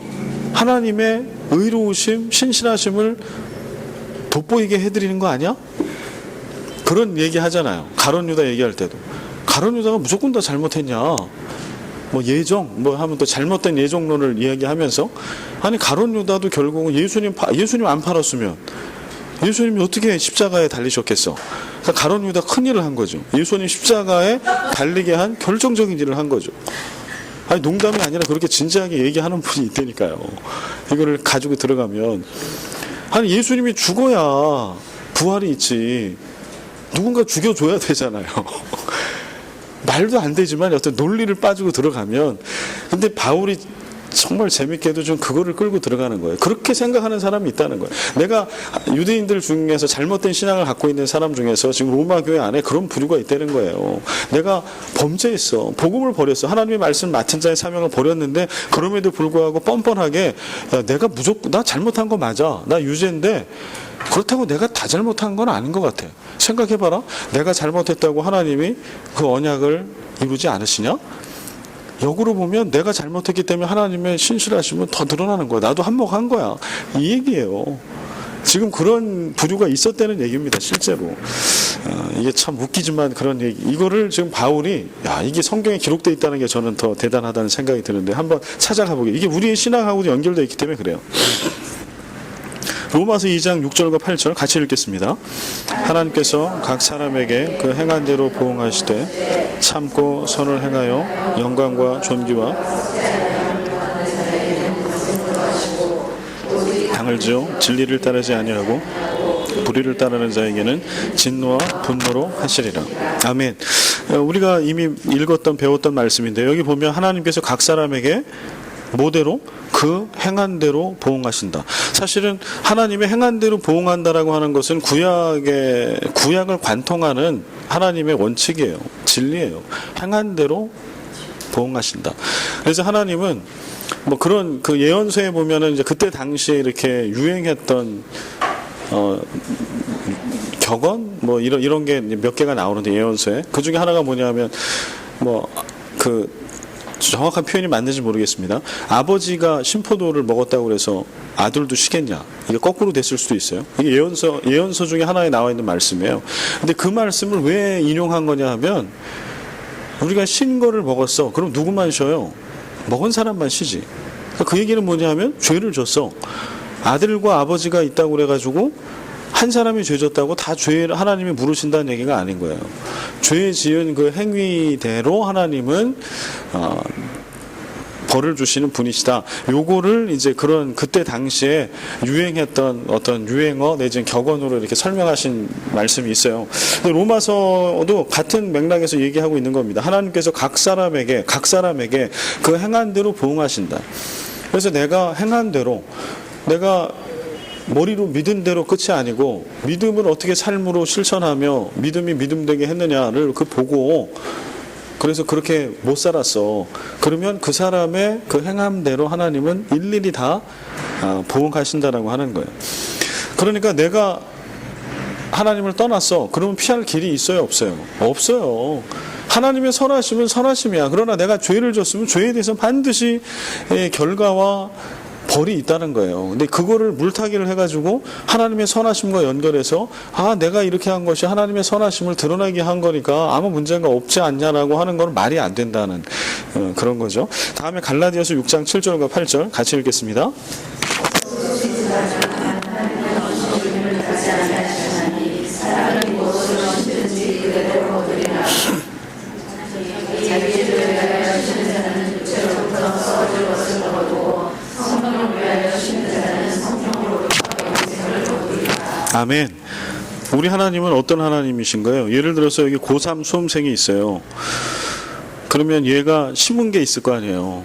하나님의 의로우심, 신실하심을 돋보이게 해드리는 거 아니야? 그런 얘기 하잖아요. 가룟 유다 얘기할 때도 가룟 유다가 무조건 다 잘못했냐? 하면 또 잘못된 예정론을 이야기하면서 아니 가룟 유다도 결국은 예수님 안 팔았으면 예수님이 어떻게 십자가에 달리셨겠어? 그러니까 가룟 유다 큰 일을 한 거죠. 예수님 십자가에 달리게 한 결정적인 일을 한 거죠. 아니 농담이 아니라 그렇게 진지하게 얘기하는 분이 있다니까요. 이거를 가지고 들어가면 아니 예수님이 죽어야 부활이 있지. 누군가 죽여줘야 되잖아요. 말도 안 되지만 어떤 논리를 빠지고 들어가면 근데 바울이 정말 재밌게도 좀 그거를 끌고 들어가는 거예요. 그렇게 생각하는 사람이 있다는 거예요. 내가 유대인들 중에서 잘못된 신앙을 갖고 있는 사람 중에서 지금 로마 교회 안에 그런 부류가 있다는 거예요. 내가 범죄했어. 복음을 버렸어. 하나님의 말씀을 맡은 자의 사명을 버렸는데 그럼에도 불구하고 뻔뻔하게 내가 무조건 나 잘못한 거 맞아. 나 유죄인데 그렇다고 내가 다 잘못한 건 아닌 것 같아. 생각해봐라. 내가 잘못했다고 하나님이 그 언약을 이루지 않으시냐? 역으로 보면 내가 잘못했기 때문에 하나님의 신실하심은 더 드러나는 거야. 나도 한몫한 거야. 이 얘기예요. 지금 그런 부류가 있었다는 얘기입니다. 실제로. 이게 참 웃기지만 그런 얘기. 이거를 지금 바울이 이게 성경에 기록되어 있다는 게 저는 더 대단하다는 생각이 드는데 한번 찾아가 보게. 이게 우리의 신앙하고도 연결되어 있기 때문에 그래요. 로마서 2장 6절과 8절 같이 읽겠습니다. 하나님께서 각 사람에게 그 행한 대로 보응하시되 참고 선을 행하여 영광과 존귀와 당을 지어 진리를 따르지 아니하고 불의를 따르는 자에게는 진노와 분노로 하시리라. 아멘. 우리가 이미 읽었던 배웠던 말씀인데 여기 보면 하나님께서 각 사람에게 뭐대로? 그 행한 대로 보응하신다. 사실은 하나님의 행한 대로 보응한다라고 하는 것은 구약을 관통하는 하나님의 원칙이에요. 진리예요. 행한 대로 보응하신다. 그래서 하나님은 그런 그 예언서에 보면은 이제 그때 당시에 이렇게 유행했던 격언 이런 게 몇 개가 나오는데 예언서에 그 중에 하나가 뭐냐면 정확한 표현이 맞는지 모르겠습니다. 아버지가 신포도를 먹었다고 그래서 아들도 쉬겠냐? 이게 거꾸로 됐을 수도 있어요. 이게 예언서 중에 하나에 나와 있는 말씀이에요. 근데 그 말씀을 왜 인용한 거냐 하면 우리가 신 거를 먹었어. 그럼 누구만 쉬어요? 먹은 사람만 쉬지. 그 얘기는 뭐냐 하면 죄를 졌어. 아들과 아버지가 있다고 그래가지고 한 사람이 죄 졌다고 다 죄를 하나님이 물으신다는 얘기가 아닌 거예요. 죄 지은 그 행위대로 하나님은 벌을 주시는 분이시다. 요거를 이제 그런 그때 당시에 유행했던 어떤 유행어 내지는 격언으로 이렇게 설명하신 말씀이 있어요. 근데 로마서도 같은 맥락에서 얘기하고 있는 겁니다. 하나님께서 각 사람에게 그 행한 대로 보응하신다. 그래서 내가 행한 대로, 내가 머리로 믿은 대로 끝이 아니고 믿음을 어떻게 삶으로 실천하며 믿음이 믿음되게 했느냐를 보고, 그래서 그렇게 못 살았어. 그러면 그 사람의 그 행함대로 하나님은 일일이 다 보응하신다라고 하는 거예요. 그러니까 내가 하나님을 떠났어. 그러면 피할 길이 있어요, 없어요? 없어요. 하나님의 선하심은 선하심이야. 그러나 내가 죄를 졌으면 죄에 대해서 반드시 결과와 벌이 있다는 거예요. 근데 그거를 물타기를 해가지고 하나님의 선하심과 연결해서 내가 이렇게 한 것이 하나님의 선하심을 드러나게 한 거니까 아무 문제가 없지 않냐라고 하는 건 말이 안 된다는 그런 거죠. 다음에 갈라디아서 6장 7절과 8절 같이 읽겠습니다. 아멘. 우리 하나님은 어떤 하나님이신가요? 예를 들어서 여기 고3 수험생이 있어요. 그러면 얘가 심은 게 있을 거 아니에요.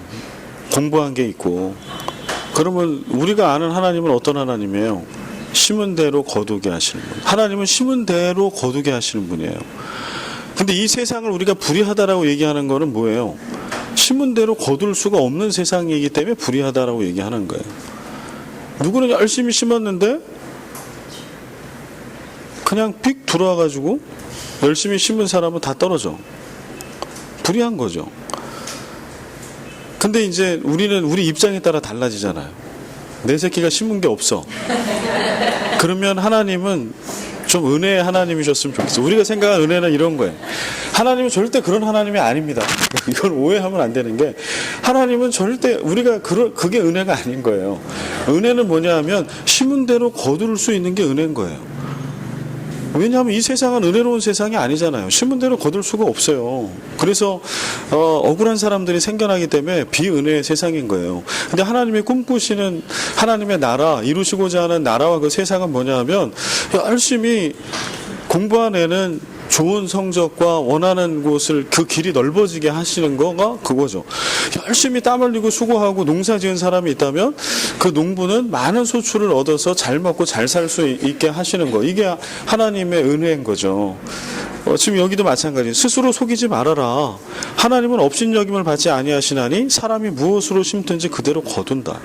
공부한 게 있고. 그러면 우리가 아는 하나님은 어떤 하나님이에요? 심은 대로 거두게 하시는 분. 하나님은 심은 대로 거두게 하시는 분이에요. 근데 이 세상을 우리가 불의하다라고 얘기하는 거는 뭐예요? 심은 대로 거둘 수가 없는 세상이기 때문에 불의하다라고 얘기하는 거예요. 누구는 열심히 심었는데 그냥 픽 들어와가지고 열심히 심은 사람은 다 떨어져. 불의한 거죠. 근데 이제 우리는 우리 입장에 따라 달라지잖아요. 내 새끼가 심은 게 없어. 그러면 하나님은 좀 은혜의 하나님이셨으면 좋겠어. 우리가 생각한 은혜는 이런 거예요. 하나님은 절대 그런 하나님이 아닙니다. 이걸 오해하면 안 되는 게, 하나님은 절대 우리가 그게 은혜가 아닌 거예요. 은혜는 뭐냐 하면 심은 대로 거둘 수 있는 게 은혜인 거예요. 왜냐하면 이 세상은 은혜로운 세상이 아니잖아요. 심은 대로 거둘 수가 없어요. 그래서 억울한 사람들이 생겨나기 때문에 비은혜의 세상인 거예요. 근데 하나님이 꿈꾸시는 하나님의 나라, 이루시고자 하는 나라와 그 세상은 뭐냐 하면 열심히 공부한 애는 좋은 성적과 원하는 곳을 그 길이 넓어지게 하시는 거가 그거죠. 열심히 땀 흘리고 수고하고 농사 지은 사람이 있다면 그 농부는 많은 소출을 얻어서 잘 먹고 잘 살 수 있게 하시는 거. 이게 하나님의 은혜인 거죠. 지금 여기도 마찬가지. 스스로 속이지 말아라. 하나님은 업신여김을 받지 아니하시나니 사람이 무엇으로 심든지 그대로 거둔다.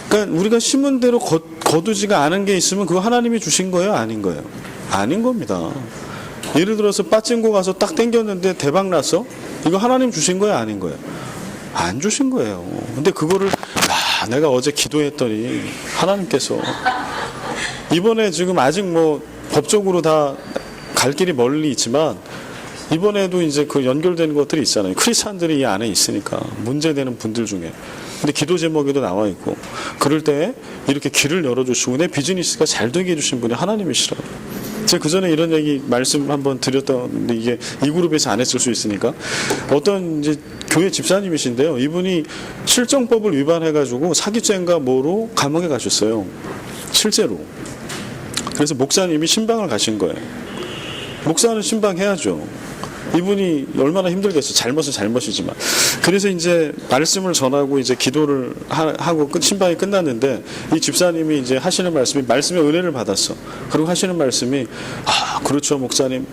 그러니까 우리가 심은 대로 거두지가 않은 게 있으면 그거 하나님이 주신 거예요? 아닌 거예요? 아닌 겁니다. 예를 들어서 빠찡고 가서 딱 땡겼는데 대박 났어? 이거 하나님 주신 거예요? 아닌 거예요? 안 주신 거예요. 근데 그거를 내가 어제 기도했더니 하나님께서 이번에 지금 아직 뭐 법적으로 다 갈 길이 멀리 있지만 이번에도 이제 그 연결되는 것들이 있잖아요. 크리스찬들이 이 안에 있으니까 문제되는 분들 중에. 근데 기도 제목에도 나와 있고, 그럴 때 이렇게 길을 열어주시고 내 비즈니스가 잘 되게 해주신 분이 하나님이시라고. 제가 그 전에 이런 얘기 말씀 한번 드렸던데 이게 이 그룹에서 안 했을 수 있으니까, 어떤 이제 교회 집사님이신데요. 이분이 실정법을 위반해가지고 사기죄인가 뭐로 감옥에 가셨어요. 실제로. 그래서 목사님이 신방을 가신 거예요. 목사는 신방해야죠. 이분이 얼마나 힘들겠어요. 잘못은 잘못이지만. 그래서 이제 말씀을 전하고 이제 기도를 하고 신방이 끝났는데 이 집사님이 이제 하시는 말씀이, 말씀의 은혜를 받았어. 그리고 하시는 말씀이, 그렇죠 목사님,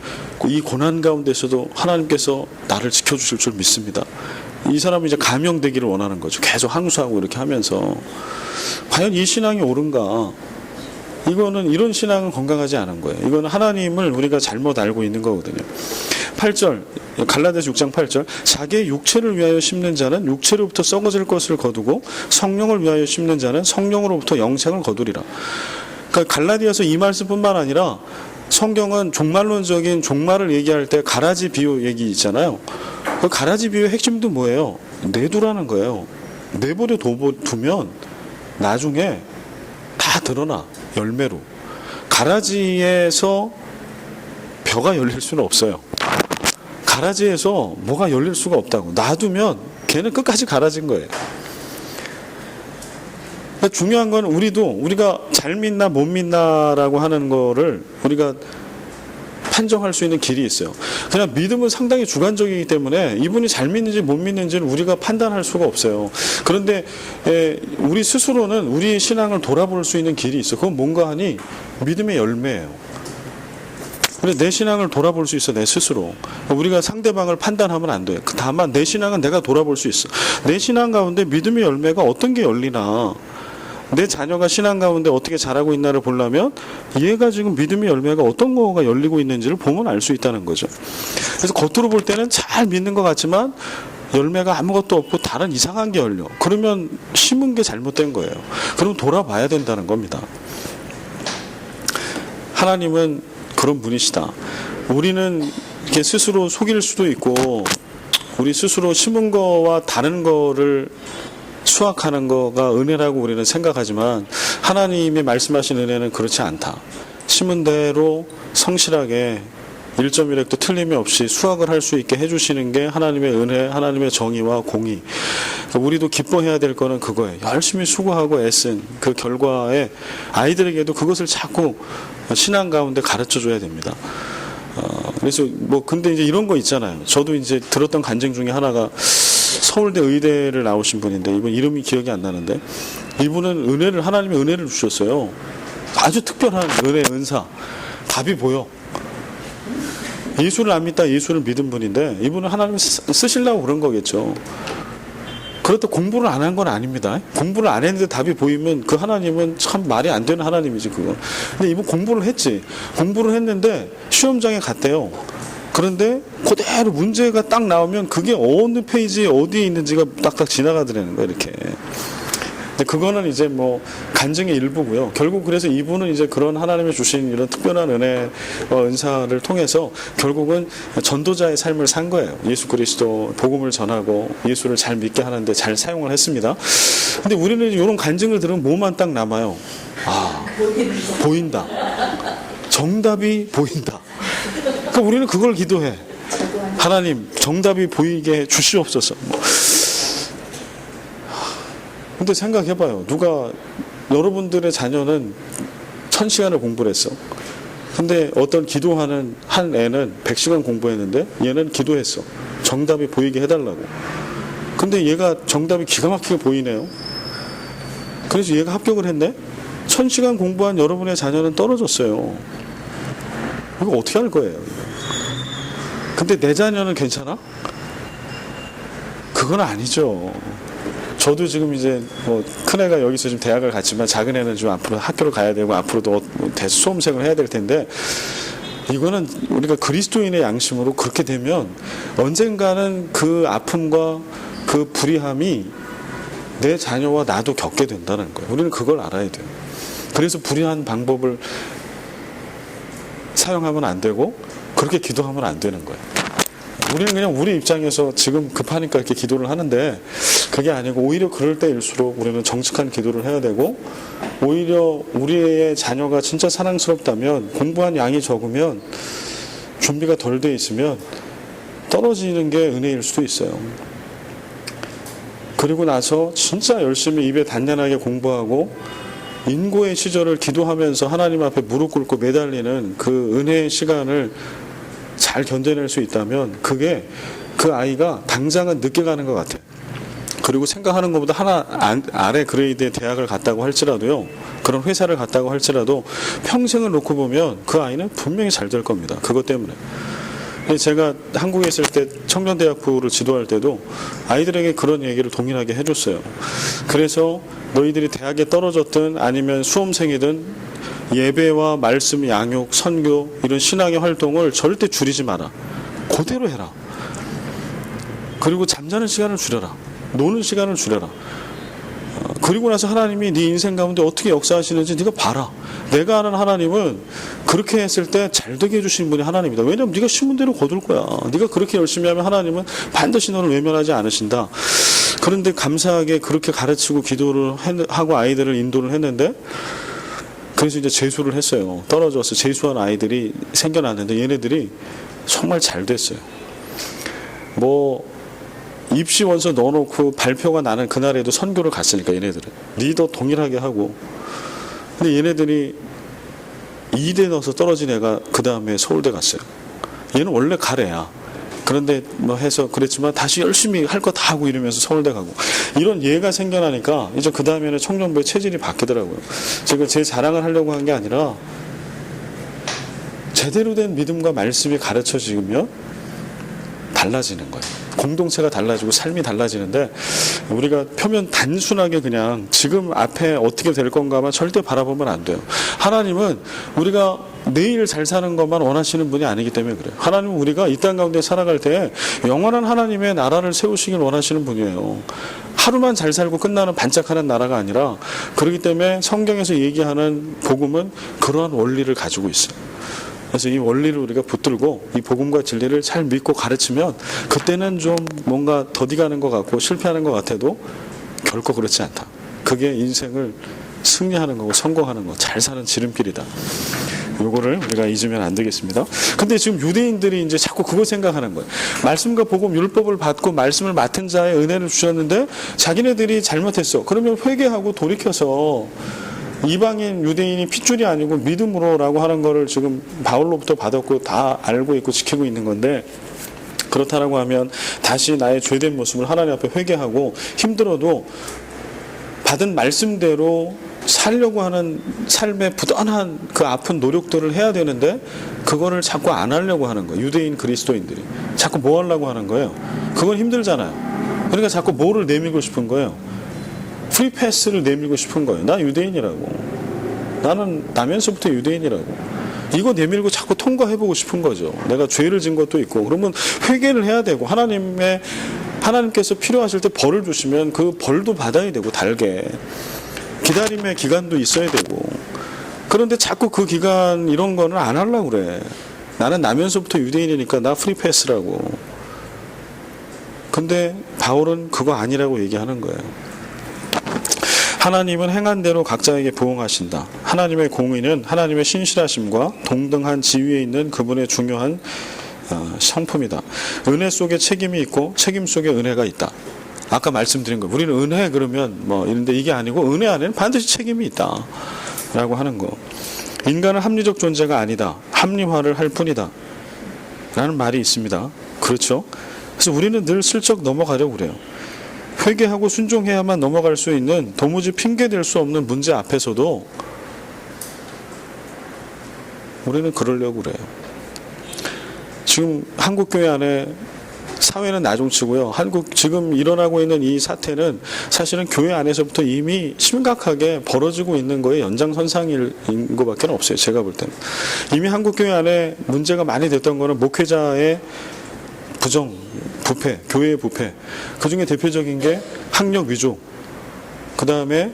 이 고난 가운데서도 하나님께서 나를 지켜주실 줄 믿습니다. 이 사람이 이제 감명되기를 원하는 거죠. 계속 항소하고 이렇게 하면서 과연 이 신앙이 옳은가? 이거는, 이런 신앙은 건강하지 않은 거예요. 이거는 하나님을 우리가 잘못 알고 있는 거거든요. 8절, 갈라디아서 6장 8절, 자기의 육체를 위하여 심는 자는 육체로부터 썩어질 것을 거두고 성령을 위하여 심는 자는 성령으로부터 영생을 거두리라. 그러니까 갈라디아서 이 말씀뿐만 아니라 성경은 종말론적인 종말을 얘기할 때 가라지 비유 얘기 있잖아요. 그 가라지 비유의 핵심도 뭐예요? 내두라는 거예요. 내버려 두면 나중에 다 드러나. 열매로. 가라지에서 벼가 열릴 수는 없어요. 가라지에서 뭐가 열릴 수가 없다고. 놔두면 걔는 끝까지 가라진 거예요. 중요한 건 우리가 잘 믿나 못 믿나라고 하는 거를 우리가 판정할 수 있는 길이 있어요. 그냥 믿음은 상당히 주관적이기 때문에 이분이 잘 믿는지 못 믿는지를 우리가 판단할 수가 없어요. 그런데 우리 스스로는 우리의 신앙을 돌아볼 수 있는 길이 있어. 그건 뭔가 하니 믿음의 열매예요. 그래서 내 신앙을 돌아볼 수 있어, 내 스스로. 우리가 상대방을 판단하면 안 돼요. 다만 내 신앙은 내가 돌아볼 수 있어. 내 신앙 가운데 믿음의 열매가 어떤 게 열리나, 내 자녀가 신앙 가운데 어떻게 자라고 있나를 보려면 얘가 지금 믿음의 열매가 어떤 거가 열리고 있는지를 보면 알 수 있다는 거죠. 그래서 겉으로 볼 때는 잘 믿는 것 같지만 열매가 아무것도 없고 다른 이상한 게 열려. 그러면 심은 게 잘못된 거예요. 그럼 돌아봐야 된다는 겁니다. 하나님은 그런 분이시다. 우리는 이렇게 스스로 속일 수도 있고 우리 스스로 심은 거와 다른 거를 수확하는 거가 은혜라고 우리는 생각하지만 하나님이 말씀하신 은혜는 그렇지 않다. 심은 대로 성실하게 1.1획도 틀림이 없이 수확을 할 수 있게 해주시는 게 하나님의 은혜, 하나님의 정의와 공의. 우리도 기뻐해야 될 거는 그거예요. 열심히 수고하고 애쓴 그 결과에 아이들에게도 그것을 자꾸 신앙 가운데 가르쳐 줘야 됩니다. 그래서 근데 이제 이런 거 있잖아요. 저도 이제 들었던 간증 중에 하나가 서울대 의대를 나오신 분인데 이분 이름이 기억이 안 나는데 이분은 하나님의 은혜를 주셨어요. 아주 특별한 은혜, 은사. 답이 보여. 예수를 안 믿다 예수를 믿은 분인데 이분은 하나님이 쓰시려고 그런 거겠죠. 그렇다고 공부를 안 한 건 아닙니다. 공부를 안 했는데 답이 보이면 그 하나님은 참 말이 안 되는 하나님이지 그거. 근데 이분 공부를 했지. 공부를 했는데 시험장에 갔대요. 그런데 그대로 문제가 딱 나오면 그게 어느 페이지에 어디에 있는지가 딱딱 지나가더라는 거예요. 이렇게. 근데 그거는 이제 간증의 일부고요. 결국 그래서 이분은 이제 그런 하나님이 주신 이런 특별한 은혜, 은사를 통해서 결국은 전도자의 삶을 산 거예요. 예수 그리스도 복음을 전하고 예수를 잘 믿게 하는데 잘 사용을 했습니다. 근데 우리는 이런 간증을 들으면 뭐만 딱 남아요. 보인다. 정답이 보인다. 그러니까 우리는 그걸 기도해. 하나님, 정답이 보이게 주시옵소서. 근데 생각해봐요. 여러분들의 자녀는 1000시간을 공부를 했어. 근데 어떤 기도하는 한 애는 100시간 공부했는데 얘는 기도했어. 정답이 보이게 해달라고. 근데 얘가 정답이 기가 막히게 보이네요. 그래서 얘가 합격을 했네? 1000시간 공부한 여러분의 자녀는 떨어졌어요. 이거 어떻게 할 거예요? 근데 내 자녀는 괜찮아? 그건 아니죠. 저도 지금 이제 큰애가 여기서 지금 대학을 갔지만 작은 애는 좀 앞으로 학교를 가야 되고 앞으로도 수험생을 해야 될 텐데 이거는 우리가 그리스도인의 양심으로 그렇게 되면 언젠가는 그 아픔과 그 불의함이 내 자녀와 나도 겪게 된다는 거예요. 우리는 그걸 알아야 돼요. 그래서 불의한 방법을 사용하면 안 되고 그렇게 기도하면 안 되는 거예요. 우리는 그냥 우리 입장에서 지금 급하니까 이렇게 기도를 하는데 그게 아니고 오히려 그럴 때일수록 우리는 정직한 기도를 해야 되고 오히려 우리의 자녀가 진짜 사랑스럽다면 공부한 양이 적으면 준비가 덜 돼 있으면 떨어지는 게 은혜일 수도 있어요. 그리고 나서 진짜 열심히 입에 단단하게 공부하고 인고의 시절을 기도하면서 하나님 앞에 무릎 꿇고 매달리는 그 은혜의 시간을 잘 견뎌낼 수 있다면 그게 그 아이가 당장은 늦게 가는 것 같아요. 그리고 생각하는 것보다 하나 아래 그레이드의 대학을 갔다고 할지라도요, 그런 회사를 갔다고 할지라도 평생을 놓고 보면 그 아이는 분명히 잘 될 겁니다. 그것 때문에. 제가 한국에 있을 때 청년대학부를 지도할 때도 아이들에게 그런 얘기를 동일하게 해줬어요. 그래서 너희들이 대학에 떨어졌든 아니면 수험생이든 예배와 말씀, 양육, 선교 이런 신앙의 활동을 절대 줄이지 마라. 그대로 해라. 그리고 잠자는 시간을 줄여라. 노는 시간을 줄여라. 그리고 나서 하나님이 네 인생 가운데 어떻게 역사하시는지 네가 봐라. 내가 아는 하나님은 그렇게 했을 때 잘되게 해주신 분이 하나님이다. 왜냐하면 네가 심은 대로 거둘 거야. 네가 그렇게 열심히 하면 하나님은 반드시 너를 외면하지 않으신다. 그런데 감사하게 그렇게 가르치고 기도를 하고 아이들을 인도를 했는데, 그래서 이제 재수를 했어요. 떨어져서 재수한 아이들이 생겨났는데 얘네들이 정말 잘 됐어요. 뭐 입시 원서 넣어놓고 발표가 나는 그날에도 선교를 갔으니까 얘네들은 리더 동일하게 하고. 근데 얘네들이 2대 넣어서 떨어진 애가 그 다음에 서울대 갔어요. 얘는 원래 가래야. 그런데 뭐 해서 그랬지만 다시 열심히 할 거 다 하고 이러면서 서울대 가고, 이런 예가 생겨나니까 이제 그 다음에는 청년부의 체질이 바뀌더라고요. 제가 제 자랑을 하려고 한 게 아니라 제대로 된 믿음과 말씀이 가르쳐지면 달라지는 거예요. 공동체가 달라지고 삶이 달라지는데, 우리가 표면 단순하게 그냥 지금 앞에 어떻게 될 건가만 절대 바라보면 안 돼요. 하나님은 우리가 내일 잘 사는 것만 원하시는 분이 아니기 때문에 그래요. 하나님은 우리가 이 땅 가운데 살아갈 때 영원한 하나님의 나라를 세우시길 원하시는 분이에요. 하루만 잘 살고 끝나는 반짝하는 나라가 아니라, 그렇기 때문에 성경에서 얘기하는 복음은 그러한 원리를 가지고 있어요. 그래서 이 원리를 우리가 붙들고 이 복음과 진리를 잘 믿고 가르치면, 그때는 좀 뭔가 더디가는 것 같고 실패하는 것 같아도 결코 그렇지 않다. 그게 인생을 승리하는 거고 성공하는 거, 잘 사는 지름길이다. 요거를 우리가 잊으면 안 되겠습니다. 근데 지금 유대인들이 이제 자꾸 그거 생각하는 거예요. 말씀과 복음, 율법을 받고 말씀을 맡은 자의 은혜를 주셨는데 자기네들이 잘못했어. 그러면 회개하고 돌이켜서 이방인 유대인이 핏줄이 아니고 믿음으로라고 하는 거를 지금 바울로부터 받았고 다 알고 있고 지키고 있는 건데, 그렇다라고 하면 다시 나의 죄된 모습을 하나님 앞에 회개하고 힘들어도 받은 말씀대로 살려고 하는 삶의 부단한 그 아픈 노력들을 해야 되는데, 그거를 자꾸 안 하려고 하는 거예요. 유대인 그리스도인들이 자꾸 뭐 하려고 하는 거예요. 그건 힘들잖아요. 그러니까 자꾸 뭐를 내밀고 싶은 거예요. 프리패스를 내밀고 싶은 거예요. 나 유대인이라고. 나는 나면서부터 유대인이라고. 이거 내밀고 자꾸 통과해보고 싶은 거죠. 내가 죄를 진 것도 있고. 그러면 회개를 해야 되고, 하나님께서 필요하실 때 벌을 주시면 그 벌도 받아야 되고, 달게 기다림의 기간도 있어야 되고. 그런데 자꾸 그 기간 이런 거는 안 하려고 그래. 나는 나면서부터 유대인이니까 나 프리패스라고. 근데 바울은 그거 아니라고 얘기하는 거예요. 하나님은 행한 대로 각자에게 보응하신다. 하나님의 공의는 하나님의 신실하심과 동등한 지위에 있는 그분의 중요한 성품이다. 은혜 속에 책임이 있고 책임 속에 은혜가 있다. 아까 말씀드린 거, 우리는 은혜 그러면 뭐 이런데 이게 아니고, 은혜 안에는 반드시 책임이 있다 라고 하는 거. 인간은 합리적 존재가 아니다. 합리화를 할 뿐이다 라는 말이 있습니다. 그렇죠? 그래서 우리는 늘 슬쩍 넘어가려고 그래요. 회개하고 순종해야만 넘어갈 수 있는, 도무지 핑계댈 수 없는 문제 앞에서도 우리는 그러려고 그래요. 지금 한국교회 안에 사회는 나중치고요. 지금 일어나고 있는 이 사태는 사실은 교회 안에서부터 이미 심각하게 벌어지고 있는 거에 연장선상인 것밖에 없어요. 제가 볼 때는. 이미 한국교회 안에 문제가 많이 됐던 거는 목회자의 부패, 교회의 부패. 그 중에 대표적인 게 학력 위조. 그 다음에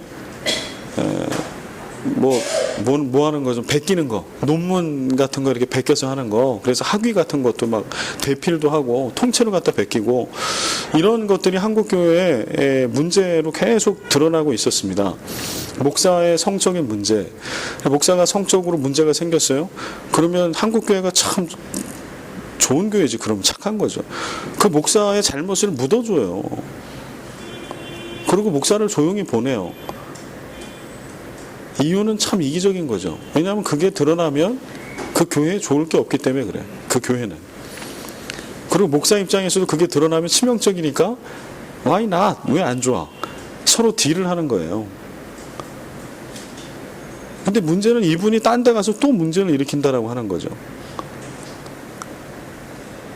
뭐 하는 거 좀 베끼는 거, 논문 같은 거 이렇게 베껴서 하는 거. 그래서 학위 같은 것도 막 대필도 하고 통째로 갖다 베끼고, 이런 것들이 한국 교회의 문제로 계속 드러나고 있었습니다. 목사의 성적인 문제. 목사가 성적으로 문제가 생겼어요. 그러면 한국 교회가 참 좋은 교회지. 그러면 착한 거죠. 그 목사의 잘못을 묻어줘요. 그리고 목사를 조용히 보내요. 이유는 참 이기적인 거죠. 왜냐하면 그게 드러나면 그 교회에 좋을 게 없기 때문에 그래. 그 교회는. 그리고 목사 입장에서도 그게 드러나면 치명적이니까 why not? 왜 안 좋아? 서로 딜을 하는 거예요. 근데 문제는 이분이 딴 데 가서 또 문제를 일으킨다라고 하는 거죠.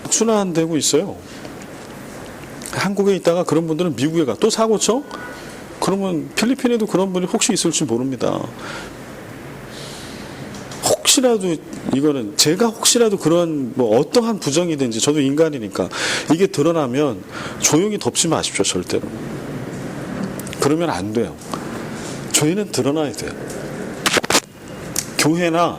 순환되고 있어요. 한국에 있다가 그런 분들은 미국에 가. 또 사고 쳐? 그러면 필리핀에도 그런 분이 혹시 있을지 모릅니다. 혹시라도 이거는 제가 혹시라도 그런 뭐 어떠한 부정이든지, 저도 인간이니까 이게 드러나면 조용히 덮지 마십시오. 절대로. 그러면 안 돼요. 죄는 드러나야 돼요. 교회나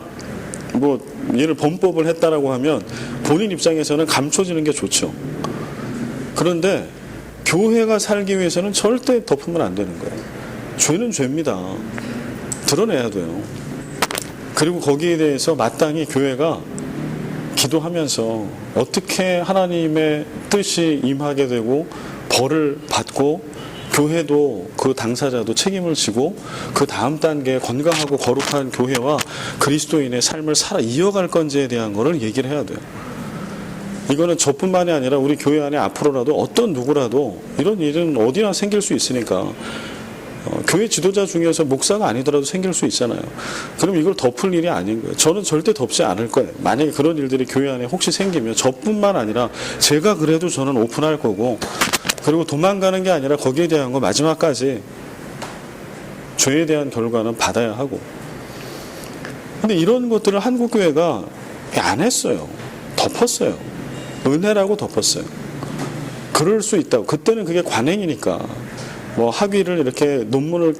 뭐 얘를 범법을 했다라고 하면 본인 입장에서는 감춰지는 게 좋죠. 그런데 교회가 살기 위해서는 절대 덮으면 안 되는 거예요. 죄는 죄입니다. 드러내야 돼요. 그리고 거기에 대해서 마땅히 교회가 기도하면서 어떻게 하나님의 뜻이 임하게 되고 벌을 받고 교회도 그 당사자도 책임을 지고 그 다음 단계에 건강하고 거룩한 교회와 그리스도인의 삶을 살아 이어갈 건지에 대한 거를 얘기를 해야 돼요. 이거는 저뿐만이 아니라 우리 교회 안에 앞으로라도 어떤 누구라도 이런 일은 어디나 생길 수 있으니까 교회 지도자 중에서 목사가 아니더라도 생길 수 있잖아요. 그럼 이걸 덮을 일이 아닌 거예요. 저는 절대 덮지 않을 거예요. 만약에 그런 일들이 교회 안에 혹시 생기면 저뿐만 아니라 제가 그래도 저는 오픈할 거고, 그리고 도망가는 게 아니라 거기에 대한 거 마지막까지 죄에 대한 결과는 받아야 하고. 근데 이런 것들을 한국교회가 안 했어요. 덮었어요. 은혜라고 덮었어요. 그럴 수 있다고. 그때는 그게 관행이니까. 뭐 학위를 이렇게 논문을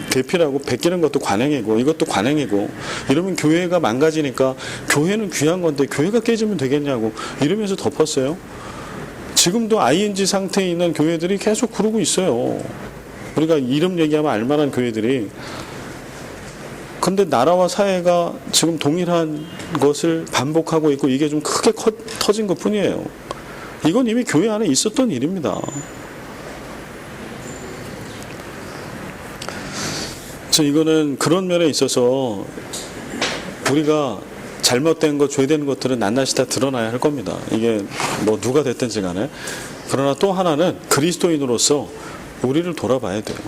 대필하고 베끼는 것도 관행이고 이것도 관행이고, 이러면 교회가 망가지니까 교회는 귀한 건데 교회가 깨지면 되겠냐고 이러면서 덮었어요. 지금도 ING 상태에 있는 교회들이 계속 그러고 있어요. 우리가 이름 얘기하면 알만한 교회들이. 근데 나라와 사회가 지금 동일한 것을 반복하고 있고 이게 좀 크게 터진 것 뿐이에요. 이건 이미 교회 안에 있었던 일입니다. 이거는 그런 면에 있어서 우리가 잘못된 것, 죄된 것들은 낱낱이 다 드러나야 할 겁니다. 이게 뭐 누가 됐든지 간에. 그러나 또 하나는 그리스도인으로서 우리를 돌아봐야 돼요.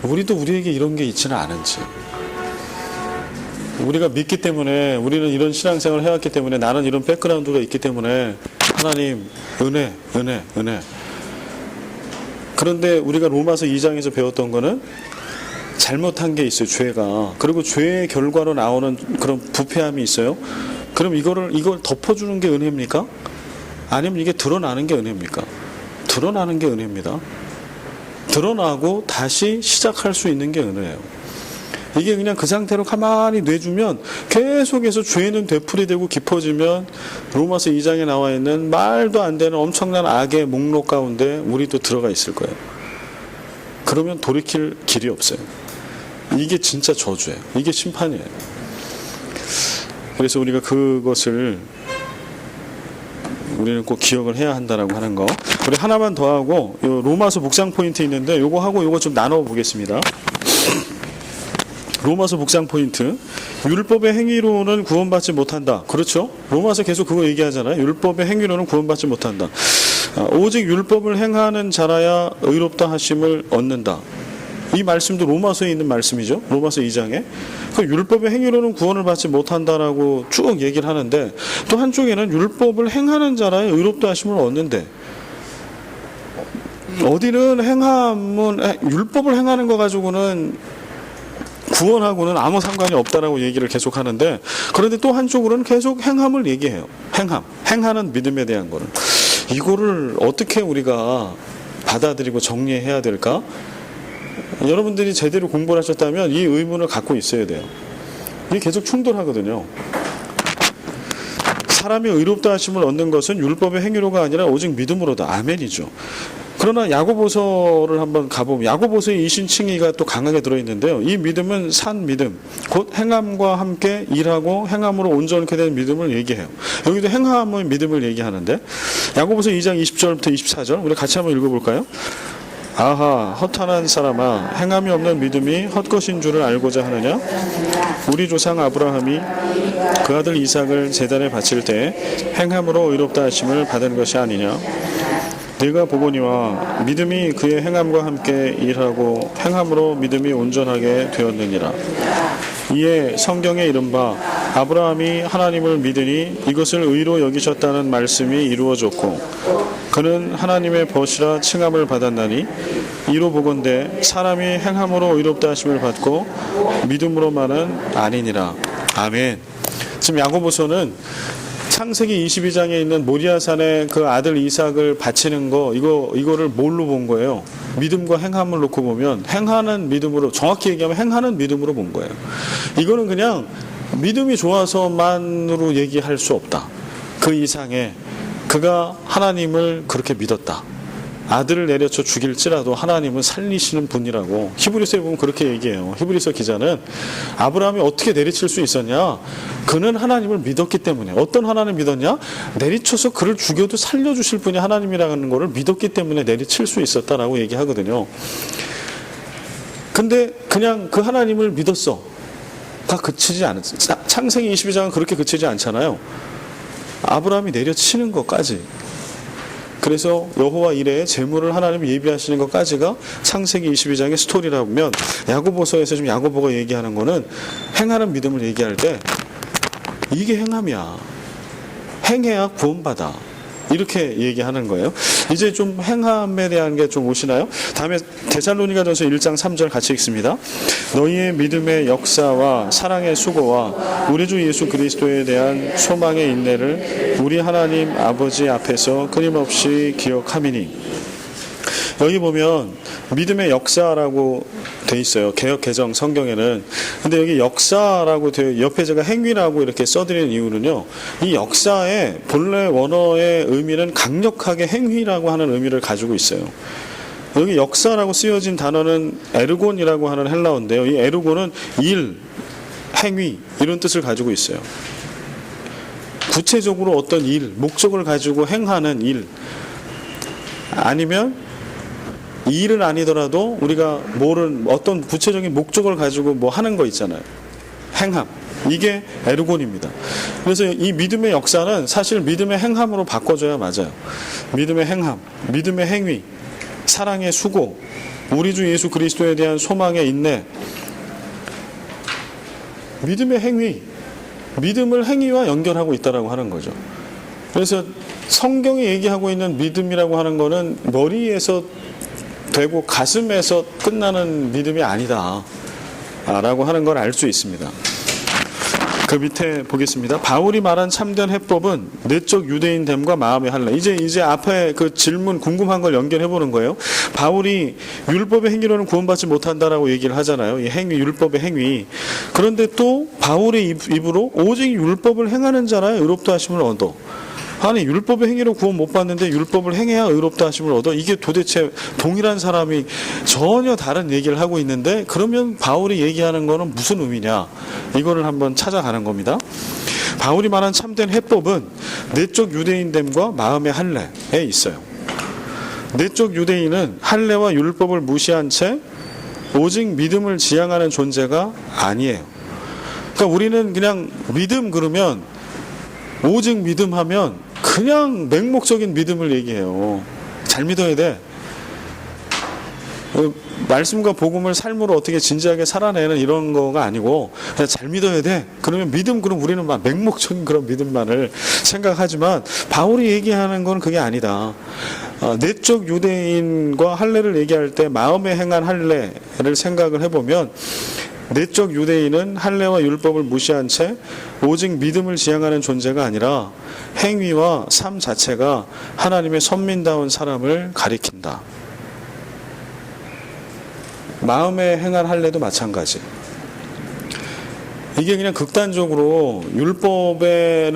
우리도 우리에게 이런 게 있지는 않은지. 우리가 믿기 때문에, 우리는 이런 신앙생활을 해왔기 때문에, 나는 이런 백그라운드가 있기 때문에 하나님 은혜. 그런데 우리가 로마서 2장에서 배웠던 거는 잘못한 게 있어요, 죄가. 그리고 죄의 결과로 나오는 그런 부패함이 있어요. 그럼 이걸 덮어주는 게 은혜입니까? 아니면 이게 드러나는 게 은혜입니까? 드러나는 게 은혜입니다. 드러나고 다시 시작할 수 있는 게 은혜예요. 이게 그냥 그 상태로 가만히 뇌주면 계속해서 죄는 되풀이되고 깊어지면 로마서 2장에 나와 있는 말도 안 되는 엄청난 악의 목록 가운데 우리도 들어가 있을 거예요. 그러면 돌이킬 길이 없어요. 이게 진짜 저주예요. 이게 심판이에요. 그래서 우리가 그것을 우리는 꼭 기억을 해야 한다라고 하는 거. 우리 하나만 더 하고 로마서 묵상 포인트 있는데 요거 하고 요거 좀 나눠 보겠습니다. 로마서 묵상 포인트. 율법의 행위로는 구원받지 못한다. 그렇죠? 로마서 계속 그거 얘기하잖아요. 율법의 행위로는 구원받지 못한다. 오직 율법을 행하는 자라야 의롭다 하심을 얻는다. 이 말씀도 로마서에 있는 말씀이죠. 로마서 2장에. 그 율법의 행위로는 구원을 받지 못한다라고 쭉 얘기를 하는데, 또 한쪽에는 율법을 행하는 자라야 의롭다 하심을 얻는데, 어디는 율법을 행하는 거 가지고는 구원하고는 아무 상관이 없다라고 얘기를 계속 하는데, 그런데 또 한쪽으로는 계속 행함을 얘기해요. 행하는 믿음에 대한 거를. 이거를 어떻게 우리가 받아들이고 정리해야 될까? 여러분들이 제대로 공부를 하셨다면 이 의문을 갖고 있어야 돼요. 이게 계속 충돌하거든요. 사람이 의롭다 하심을 얻는 것은 율법의 행위로가 아니라 오직 믿음으로다. 아멘이죠. 그러나 야고보서를 한번 가보면 야고보서에 이신칭의가 또 강하게 들어있는데요. 이 믿음은 산 믿음, 곧 행함과 함께 일하고 행함으로 온전케 된 믿음을 얘기해요. 여기도 행함의 믿음을 얘기하는데, 야고보서 2장 20절부터 24절 우리 같이 한번 읽어볼까요? 아하, 허탄한 사람아, 행함이 없는 믿음이 헛것인 줄을 알고자 하느냐? 우리 조상 아브라함이 그 아들 이삭을 제단에 바칠 때 행함으로 의롭다 하심을 받은 것이 아니냐? 네가 보거니와 믿음이 그의 행함과 함께 일하고 행함으로 믿음이 온전하게 되었느니라. 이에 성경에 이른바 아브라함이 하나님을 믿으니 이것을 의로 여기셨다는 말씀이 이루어졌고, 그는 하나님의 벗이라 칭함을 받았나니, 이로 보건대 사람이 행함으로 의롭다 하심을 받고 믿음으로만은 아니니라. 아멘. 지금 야고보서는 창세기 22장에 있는 모리아산에 그 아들 이삭을 바치는 거, 이거를 뭘로 본 거예요? 믿음과 행함을 놓고 보면 행하는 믿음으로, 정확히 얘기하면 행하는 믿음으로 본 거예요. 이거는 그냥 믿음이 좋아서만으로 얘기할 수 없다. 그 이상의 그가 하나님을 그렇게 믿었다. 아들을 내려쳐 죽일지라도 하나님은 살리시는 분이라고 히브리서에 보면 그렇게 얘기해요. 히브리서 기자는 아브라함이 어떻게 내리칠 수 있었냐? 그는 하나님을 믿었기 때문에. 어떤 하나님을 믿었냐? 내리쳐서 그를 죽여도 살려주실 분이 하나님이라는 것을 믿었기 때문에 내리칠 수 있었다라고 얘기하거든요. 근데 그냥 그 하나님을 믿었어. 다 그치지 않았어. 창세기 22장은 그렇게 그치지 않잖아요. 아브라함이 내려치는 것까지. 그래서 여호와 이레의 제물을 하나님이 예비하시는 것까지가 창세기 22장의 스토리라면, 야고보서에서 지금 야고보가 얘기하는 거는 행하는 믿음을 얘기할 때 이게 행함이야. 행해야 구원받아. 이렇게 얘기하는 거예요. 이제 좀 행함에 대한 게 좀 오시나요? 다음에 데살로니가전서 1장 3절 같이 읽습니다. 너희의 믿음의 역사와 사랑의 수고와 우리 주 예수 그리스도에 대한 소망의 인내를 우리 하나님 아버지 앞에서 끊임없이 기억함이니. 여기 보면 믿음의 역사라고 돼 있어요. 개역 개정 성경에는. 근데 여기 역사라고 돼, 옆에 제가 행위라고 이렇게 써드리는 이유는요, 이 역사의 본래 원어의 의미는 강력하게 행위라고 하는 의미를 가지고 있어요. 여기 역사라고 쓰여진 단어는 에르곤이라고 하는 헬라어인데요. 이 에르곤은 일, 행위 이런 뜻을 가지고 있어요. 구체적으로 어떤 일, 목적을 가지고 행하는 일, 아니면 이 일은 아니더라도 우리가 뭐를 어떤 구체적인 목적을 가지고 뭐 하는 거 있잖아요. 행함. 이게 에르곤입니다. 그래서 이 믿음의 역사는 사실 믿음의 행함으로 바꿔줘야 맞아요. 믿음의 행함, 믿음의 행위, 사랑의 수고, 우리 주 예수 그리스도에 대한 소망의 인내. 믿음의 행위, 믿음을 행위와 연결하고 있다라고 하는 거죠. 그래서 성경이 얘기하고 있는 믿음이라고 하는 거는 머리에서 되고 가슴에서 끝나는 믿음이 아니다 라고 하는 걸 알 수 있습니다. 그 밑에 보겠습니다. 바울이 말한 참된 해법은 내적 유대인됨과 마음의 할례. 이제 앞에 그 질문 궁금한 걸 연결해 보는 거예요. 바울이 율법의 행위로는 구원받지 못한다라고 얘기를 하잖아요. 이 행위, 율법의 행위. 그런데 또 바울의 입으로 오직 율법을 행하는 자라 의롭다 하심을 얻어. 아니, 율법의 행위로 구원 못 받는데 율법을 행해야 의롭다 하심을 얻어. 이게 도대체 동일한 사람이 전혀 다른 얘기를 하고 있는데, 그러면 바울이 얘기하는 거는 무슨 의미냐, 이거를 한번 찾아가는 겁니다. 바울이 말한 참된 해법은 내적 유대인됨과 마음의 할례에 있어요. 내적 유대인은 할례와 율법을 무시한 채 오직 믿음을 지향하는 존재가 아니에요. 그러니까 우리는 그냥 믿음 그러면, 오직 믿음하면 그냥 맹목적인 믿음을 얘기해요. 잘 믿어야 돼. 말씀과 복음을 삶으로 어떻게 진지하게 살아내는 이런 거가 아니고, 그냥 잘 믿어야 돼. 그러면 믿음, 그럼 우리는 막 맹목적인 그런 믿음만을 생각하지만, 바울이 얘기하는 건 그게 아니다. 내적 유대인과 할례를 얘기할 때 마음에 행한 할례를 생각을 해보면, 내적 유대인은 할례와 율법을 무시한 채 오직 믿음을 지향하는 존재가 아니라 행위와 삶 자체가 하나님의 선민다운 사람을 가리킨다. 마음에 행한 할례도 마찬가지. 이게 그냥 극단적으로 율법을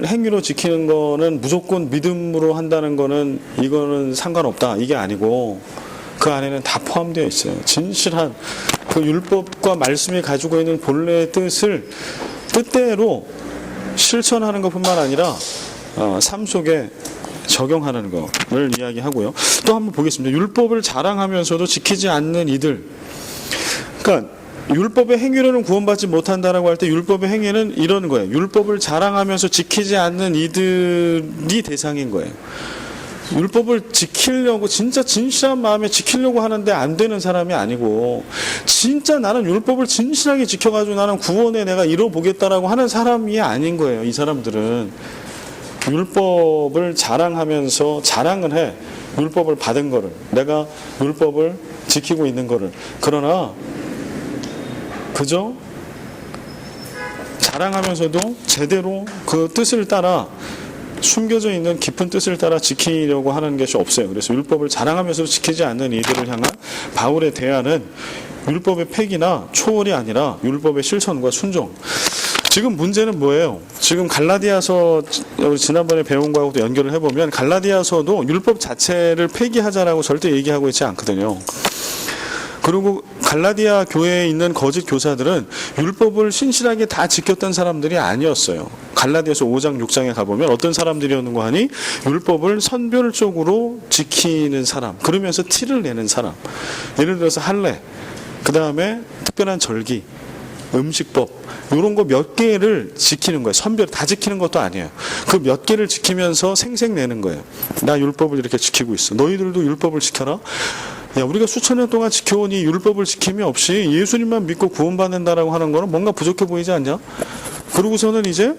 행위로 지키는 거는 무조건 믿음으로 한다는 거는, 이거는 상관없다, 이게 아니고, 그 안에는 다 포함되어 있어요. 진실한 그 율법과 말씀이 가지고 있는 본래의 뜻을 뜻대로 실천하는 것뿐만 아니라 삶 속에 적용하는 것을 이야기하고요. 또 한번 보겠습니다. 율법을 자랑하면서도 지키지 않는 이들. 그러니까 율법의 행위로는 구원받지 못한다라고 할 때 율법의 행위는 이런 거예요. 율법을 자랑하면서 지키지 않는 이들이 대상인 거예요. 율법을 지키려고, 진짜 진실한 마음에 지키려고 하는데 안 되는 사람이 아니고, 진짜 나는 율법을 진실하게 지켜가지고 나는 구원에 내가 이뤄보겠다라고 하는 사람이 아닌 거예요. 이 사람들은 율법을 자랑하면서 자랑을 해. 율법을 받은 거를, 내가 율법을 지키고 있는 거를. 그러나 그저 자랑하면서도 제대로 그 뜻을 따라, 숨겨져 있는 깊은 뜻을 따라 지키려고 하는 것이 없어요. 그래서 율법을 자랑하면서 지키지 않는 이들을 향한 바울의 대안은 율법의 폐기나 초월이 아니라 율법의 실천과 순종. 지금 문제는 뭐예요? 지금 갈라디아서 우리 지난번에 배운 거하고도 연결을 해보면 갈라디아서도 율법 자체를 폐기하자라고 절대 얘기하고 있지 않거든요. 그리고 갈라디아 교회에 있는 거짓 교사들은 율법을 신실하게 다 지켰던 사람들이 아니었어요. 갈라디아서 5장 6장에 가보면 어떤 사람들이었는고 하니 율법을 선별적으로 지키는 사람, 그러면서 티를 내는 사람. 예를 들어서 할례, 그 다음에 특별한 절기, 음식법, 이런 거 몇 개를 지키는 거예요. 선별 다 지키는 것도 아니에요. 그 몇 개를 지키면서 생색내는 거예요. 나 율법을 이렇게 지키고 있어. 너희들도 율법을 지켜라. 야, 우리가 수천 년 동안 지켜온 이 율법을 지킴이 없이 예수님만 믿고 구원받는다라고 하는 거는 뭔가 부족해 보이지 않냐? 그러고서는 이제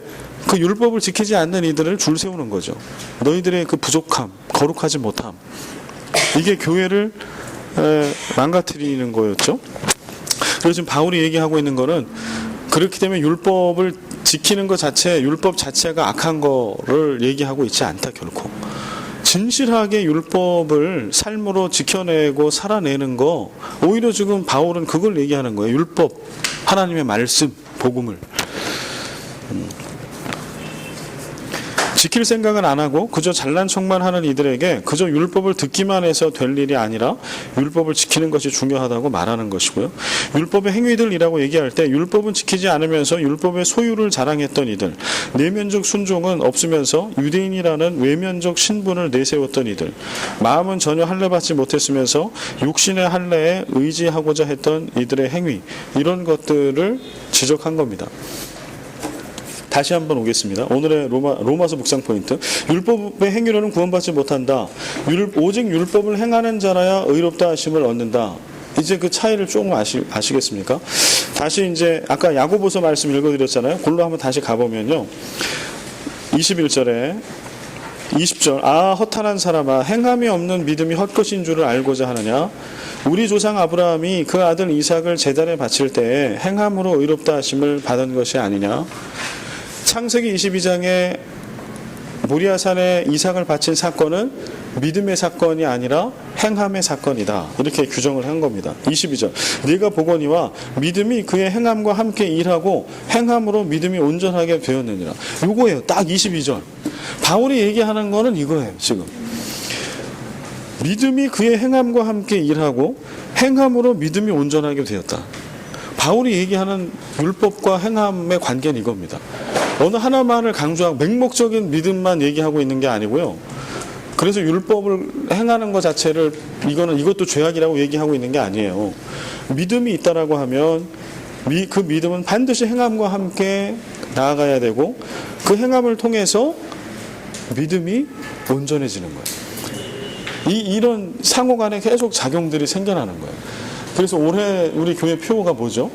그 율법을 지키지 않는 이들을 줄 세우는 거죠. 너희들의 그 부족함, 거룩하지 못함, 이게 교회를 망가뜨리는 거였죠. 그래서 지금 바울이 얘기하고 있는 거는 그렇기 때문에 율법을 지키는 것 자체, 율법 자체가 악한 거를 얘기하고 있지 않다, 결코. 진실하게 율법을 삶으로 지켜내고 살아내는 거, 오히려 지금 바울은 그걸 얘기하는 거예요. 율법, 하나님의 말씀, 복음을 지킬 생각은 안 하고 그저 잘난 척만 하는 이들에게 그저 율법을 듣기만 해서 될 일이 아니라 율법을 지키는 것이 중요하다고 말하는 것이고요. 율법의 행위들이라고 얘기할 때 율법은 지키지 않으면서 율법의 소유를 자랑했던 이들, 내면적 순종은 없으면서 유대인이라는 외면적 신분을 내세웠던 이들, 마음은 전혀 할례받지 못했으면서 육신의 할례에 의지하고자 했던 이들의 행위, 이런 것들을 지적한 겁니다. 다시 한번 오겠습니다. 오늘의 로마서 묵상 포인트. 율법의 행위로는 구원받지 못한다. 오직 율법을 행하는 자라야 의롭다 하심을 얻는다. 이제 그 차이를 조금 아시겠습니까? 다시 이제 아까 야고보서 말씀 읽어드렸잖아요. 그걸로 한번 다시 가보면요. 21절에 20절, 아 허탄한 사람아, 행함이 없는 믿음이 헛것인 줄을 알고자 하느냐? 우리 조상 아브라함이 그 아들 이삭을 제단에 바칠 때에 행함으로 의롭다 하심을 받은 것이 아니냐? 창세기 22장에 모리아산에 이삭을 바친 사건은 믿음의 사건이 아니라 행함의 사건이다. 이렇게 규정을 한 겁니다. 22절. 네가 보거니와 믿음이 그의 행함과 함께 일하고 행함으로 믿음이 온전하게 되었느니라. 이거예요. 딱 22절. 바울이 얘기하는 거는 이거예요. 지금. 믿음이 그의 행함과 함께 일하고 행함으로 믿음이 온전하게 되었다. 바울이 얘기하는 율법과 행함의 관계는 이겁니다. 어느 하나만을 강조하고 맹목적인 믿음만 얘기하고 있는 게 아니고요. 그래서 율법을 행하는 것 자체를 이것도 죄악이라고 얘기하고 있는 게 아니에요. 믿음이 있다라고 하면 그 믿음은 반드시 행함과 함께 나아가야 되고 그 행함을 통해서 믿음이 온전해지는 거예요. 이런 상호 간에 계속 작용들이 생겨나는 거예요. 그래서 올해 우리 교회 표어가 뭐죠?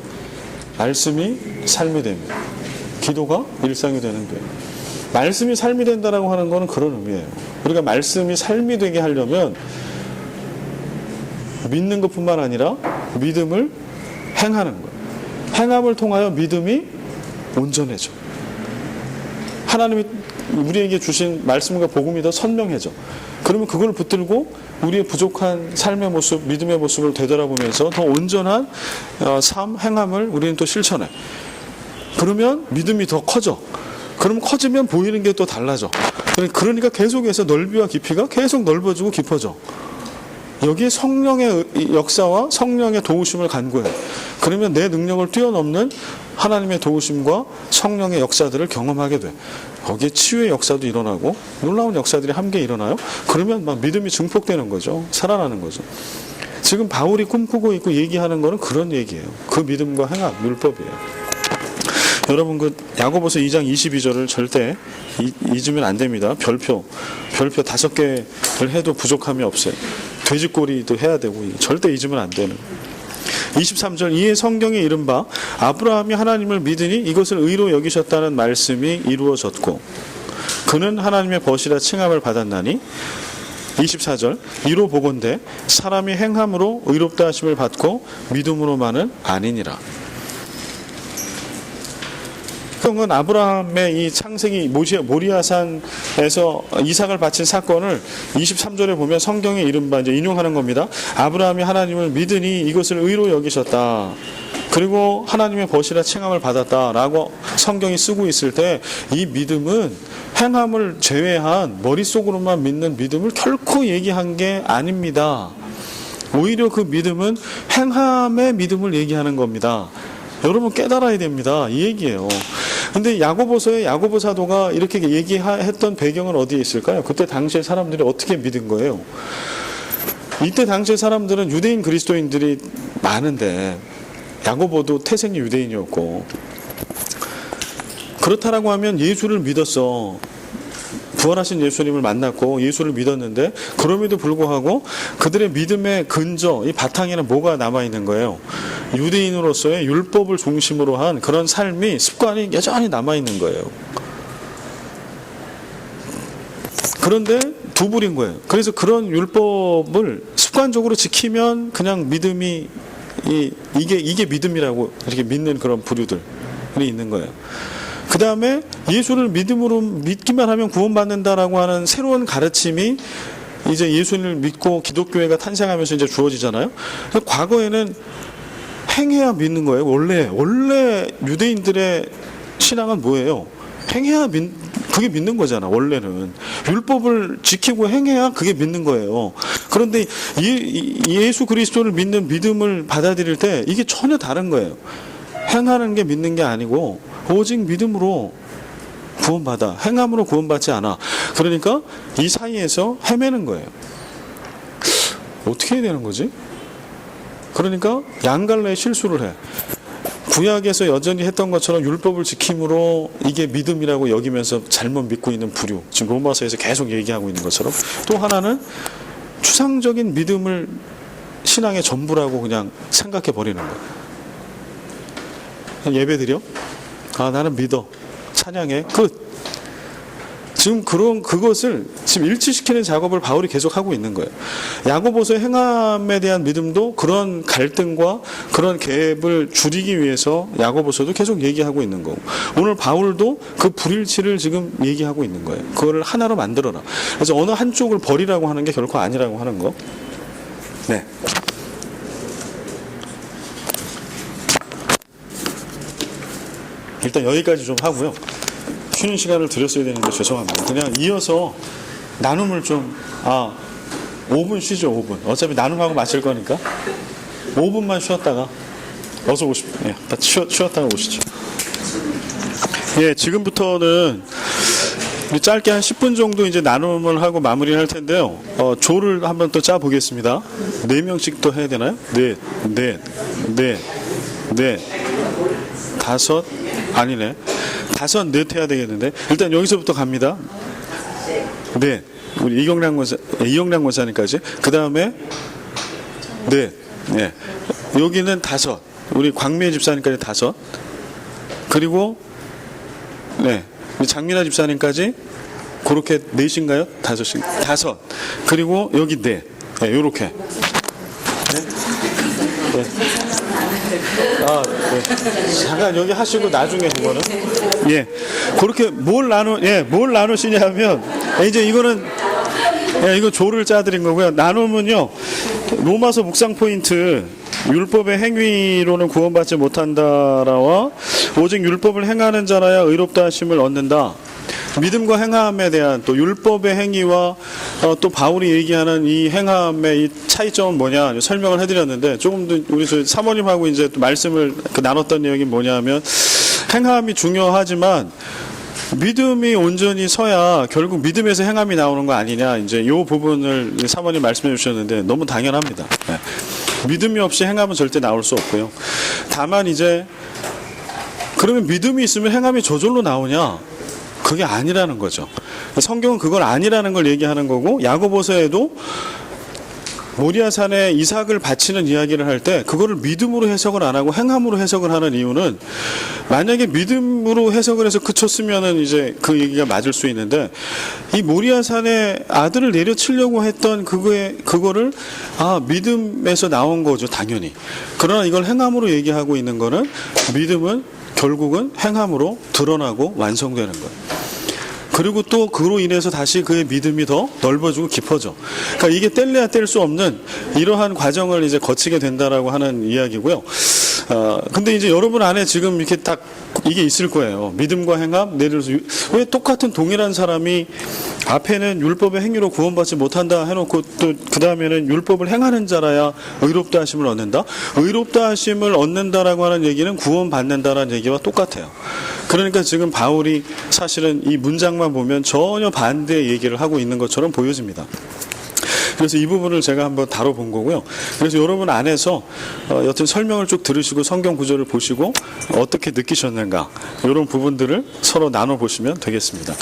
말씀이 삶이 됩니다. 기도가 일상이 되는 교회. 말씀이 삶이 된다라고 하는 것은 그런 의미예요. 우리가 말씀이 삶이 되게 하려면 믿는 것뿐만 아니라 믿음을 행하는 거예요. 행함을 통하여 믿음이 온전해져. 하나님이 우리에게 주신 말씀과 복음이 더 선명해져. 그러면 그걸 붙들고 우리의 부족한 삶의 모습, 믿음의 모습을 되돌아보면서 더 온전한 삶, 행함을 우리는 또 실천해. 그러면 믿음이 더 커져. 그럼 커지면 보이는 게 또 달라져. 그러니까 계속해서 넓이와 깊이가 계속 넓어지고 깊어져. 여기에 성령의 역사와 성령의 도우심을 간구해. 그러면 내 능력을 뛰어넘는 하나님의 도우심과 성령의 역사들을 경험하게 돼. 거기에 치유의 역사도 일어나고 놀라운 역사들이 함께 일어나요. 그러면 막 믿음이 증폭되는 거죠. 살아나는 거죠. 지금 바울이 꿈꾸고 있고 얘기하는 거는 그런 얘기예요. 그 믿음과 행함, 율법이에요. 여러분 그 야고보서 2장 22절을 절대 잊으면 안 됩니다. 별표 5개를 해도 부족함이 없어요. 돼지꼬리도 해야 되고 절대 잊으면 안 되는. 23절, 이에 성경에 이른바 아브라함이 하나님을 믿으니 이것을 의로 여기셨다는 말씀이 이루어졌고 그는 하나님의 벗이라 칭함을 받았나니. 24절, 이로 보건대 사람이 행함으로 의롭다 하심을 받고 믿음으로만은 아니니라. 성경은 아브라함의 이 창세기 모리아산에서 이삭을 바친 사건을 23절에 보면 성경에 이른바 이제 인용하는 겁니다. 아브라함이 하나님을 믿으니 이것을 의로 여기셨다. 그리고 하나님의 벗이라 칭함을 받았다라고 성경이 쓰고 있을 때 이 믿음은 행함을 제외한 머릿속으로만 믿는 믿음을 결코 얘기한 게 아닙니다. 오히려 그 믿음은 행함의 믿음을 얘기하는 겁니다. 여러분 깨달아야 됩니다. 이 얘기예요. 근데 야고보서의 야고보 사도가 이렇게 얘기했던 배경은 어디에 있을까요? 그때 당시에 사람들이 어떻게 믿은 거예요? 이때 당시에 사람들은 유대인 그리스도인들이 많은데 야고보도 태생이 유대인이었고, 그렇다라고 하면 예수를 믿었어. 부활하신 예수님을 만났고 예수를 믿었는데, 그럼에도 불구하고 그들의 믿음의 근저, 이 바탕에는 뭐가 남아있는 거예요? 유대인으로서의 율법을 중심으로 한 그런 삶이, 습관이 여전히 남아있는 거예요. 그런데 두불인 거예요. 그래서 그런 율법을 습관적으로 지키면 그냥 믿음이, 이게 믿음이라고 이렇게 믿는 그런 부류들이 있는 거예요. 그 다음에 예수를 믿음으로 믿기만 하면 구원받는다라고 하는 새로운 가르침이 이제 예수를 믿고 기독교회가 탄생하면서 이제 주어지잖아요. 과거에는 행해야 믿는 거예요. 원래 유대인들의 신앙은 뭐예요? 행해야 그게 믿는 거잖아. 원래는 율법을 지키고 행해야 그게 믿는 거예요. 그런데 예수 그리스도를 믿는 믿음을 받아들일 때 이게 전혀 다른 거예요. 행하는 게 믿는 게 아니고 오직 믿음으로 구원받아. 행함으로 구원받지 않아. 그러니까 이 사이에서 헤매는 거예요. 어떻게 해야 되는 거지? 그러니까 양갈래의 실수를 해. 구약에서 여전히 했던 것처럼 율법을 지킴으로 이게 믿음이라고 여기면서 잘못 믿고 있는 부류, 지금 로마서에서 계속 얘기하고 있는 것처럼, 또 하나는 추상적인 믿음을 신앙의 전부라고 그냥 생각해 버리는 거예요. 예배 드려? 나는 믿어. 찬양해. 끝. 지금 그것을 지금 일치시키는 작업을 바울이 계속 하고 있는 거예요. 야고보서의 행함에 대한 믿음도 그런 갈등과 그런 갭을 줄이기 위해서 야고보서도 계속 얘기하고 있는 거고, 오늘 바울도 그 불일치를 지금 얘기하고 있는 거예요. 그거를 하나로 만들어라. 그래서 어느 한쪽을 버리라고 하는 게 결코 아니라고 하는 거. 네. 일단 여기까지 좀 하고요. 쉬는 시간을 드렸어야 되는데 죄송합니다. 그냥 이어서 나눔을 좀 5분 쉬죠. 5분. 어차피 나눔하고 마실 거니까 5분만 쉬었다가 어서 오십시오. 예, 쉬었다가 오시죠. 예, 지금부터는 짧게 한 10분 정도 이제 나눔을 하고 마무리를 할 텐데요. 조를 한번 또 짜 보겠습니다. 4명씩 또 해야 되나요? 넷, 다섯, 아니네. 5, 넷 해야 되겠는데. 일단 여기서부터 갑니다. 네. 우리 이경량 권사님까지. 그 다음에 넷. 네. 여기는 5. 우리 광미애 집사님까지 5. 그리고 네. 우리 장민아 집사님까지 그렇게 4인가요? 5인. 5. 그리고 여기 4. 네. 요렇게. 네. 네. 네. 잠깐 여기 하시고 나중에 그거는 그렇게 뭘 나누시냐면 이제 이거는 이거 조를 짜드린 거고요. 나눔은요, 로마서 묵상 포인트, 율법의 행위로는 구원받지 못한다라와 오직 율법을 행하는 자라야 의롭다 하심을 얻는다. 믿음과 행함에 대한 또 율법의 행위와 또 바울이 얘기하는 이 행함의 이 차이점은 뭐냐 설명을 해드렸는데, 조금 더 우리 사모님하고 이제 또 말씀을 나눴던 내용이 뭐냐면, 행함이 중요하지만 믿음이 온전히 서야 결국 믿음에서 행함이 나오는 거 아니냐, 이제 이 부분을 사모님 말씀해 주셨는데 너무 당연합니다. 네. 믿음이 없이 행함은 절대 나올 수 없고요. 다만 이제 그러면 믿음이 있으면 행함이 저절로 나오냐? 그게 아니라는 거죠. 성경은 그걸 아니라는 걸 얘기하는 거고, 야고보서에도 모리아산에 이삭을 바치는 이야기를 할 때 그거를 믿음으로 해석을 안 하고 행함으로 해석을 하는 이유는, 만약에 믿음으로 해석을 해서 그쳤으면은 이제 그 얘기가 맞을 수 있는데, 이 모리아산에 아들을 내려치려고 했던 그거를 믿음에서 나온 거죠, 당연히. 그러나 이걸 행함으로 얘기하고 있는 거는, 믿음은 결국은 행함으로 드러나고 완성되는 거예요. 그리고 또 그로 인해서 다시 그의 믿음이 더 넓어지고 깊어져. 그러니까 이게 뗄래야 뗄 수 없는 이러한 과정을 이제 거치게 된다라고 하는 이야기고요. 근데 이제 여러분 안에 지금 이렇게 딱 이게 있을 거예요. 믿음과 행함, 내려서 왜 똑같은 동일한 사람이 앞에는 율법의 행위로 구원받지 못한다 해놓고 또 그 다음에는 율법을 행하는 자라야 의롭다 하심을 얻는다. 의롭다 하심을 얻는다라고 하는 얘기는 구원받는다라는 얘기와 똑같아요. 그러니까 지금 바울이 사실은 이 문장만 보면 전혀 반대의 얘기를 하고 있는 것처럼 보여집니다. 그래서 이 부분을 제가 한번 다뤄본 거고요. 그래서 여러분 안에서 여튼 설명을 쭉 들으시고 성경 구절을 보시고 어떻게 느끼셨는가 이런 부분들을 서로 나눠보시면 되겠습니다.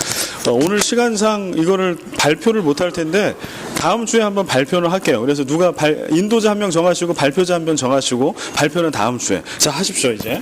오늘 시간상 이거를 발표를 못할 텐데 다음 주에 한번 발표를 할게요. 그래서 누가 인도자 한 명 정하시고 발표자 한 명 정하시고 발표는 다음 주에. 자, 하십시오 이제.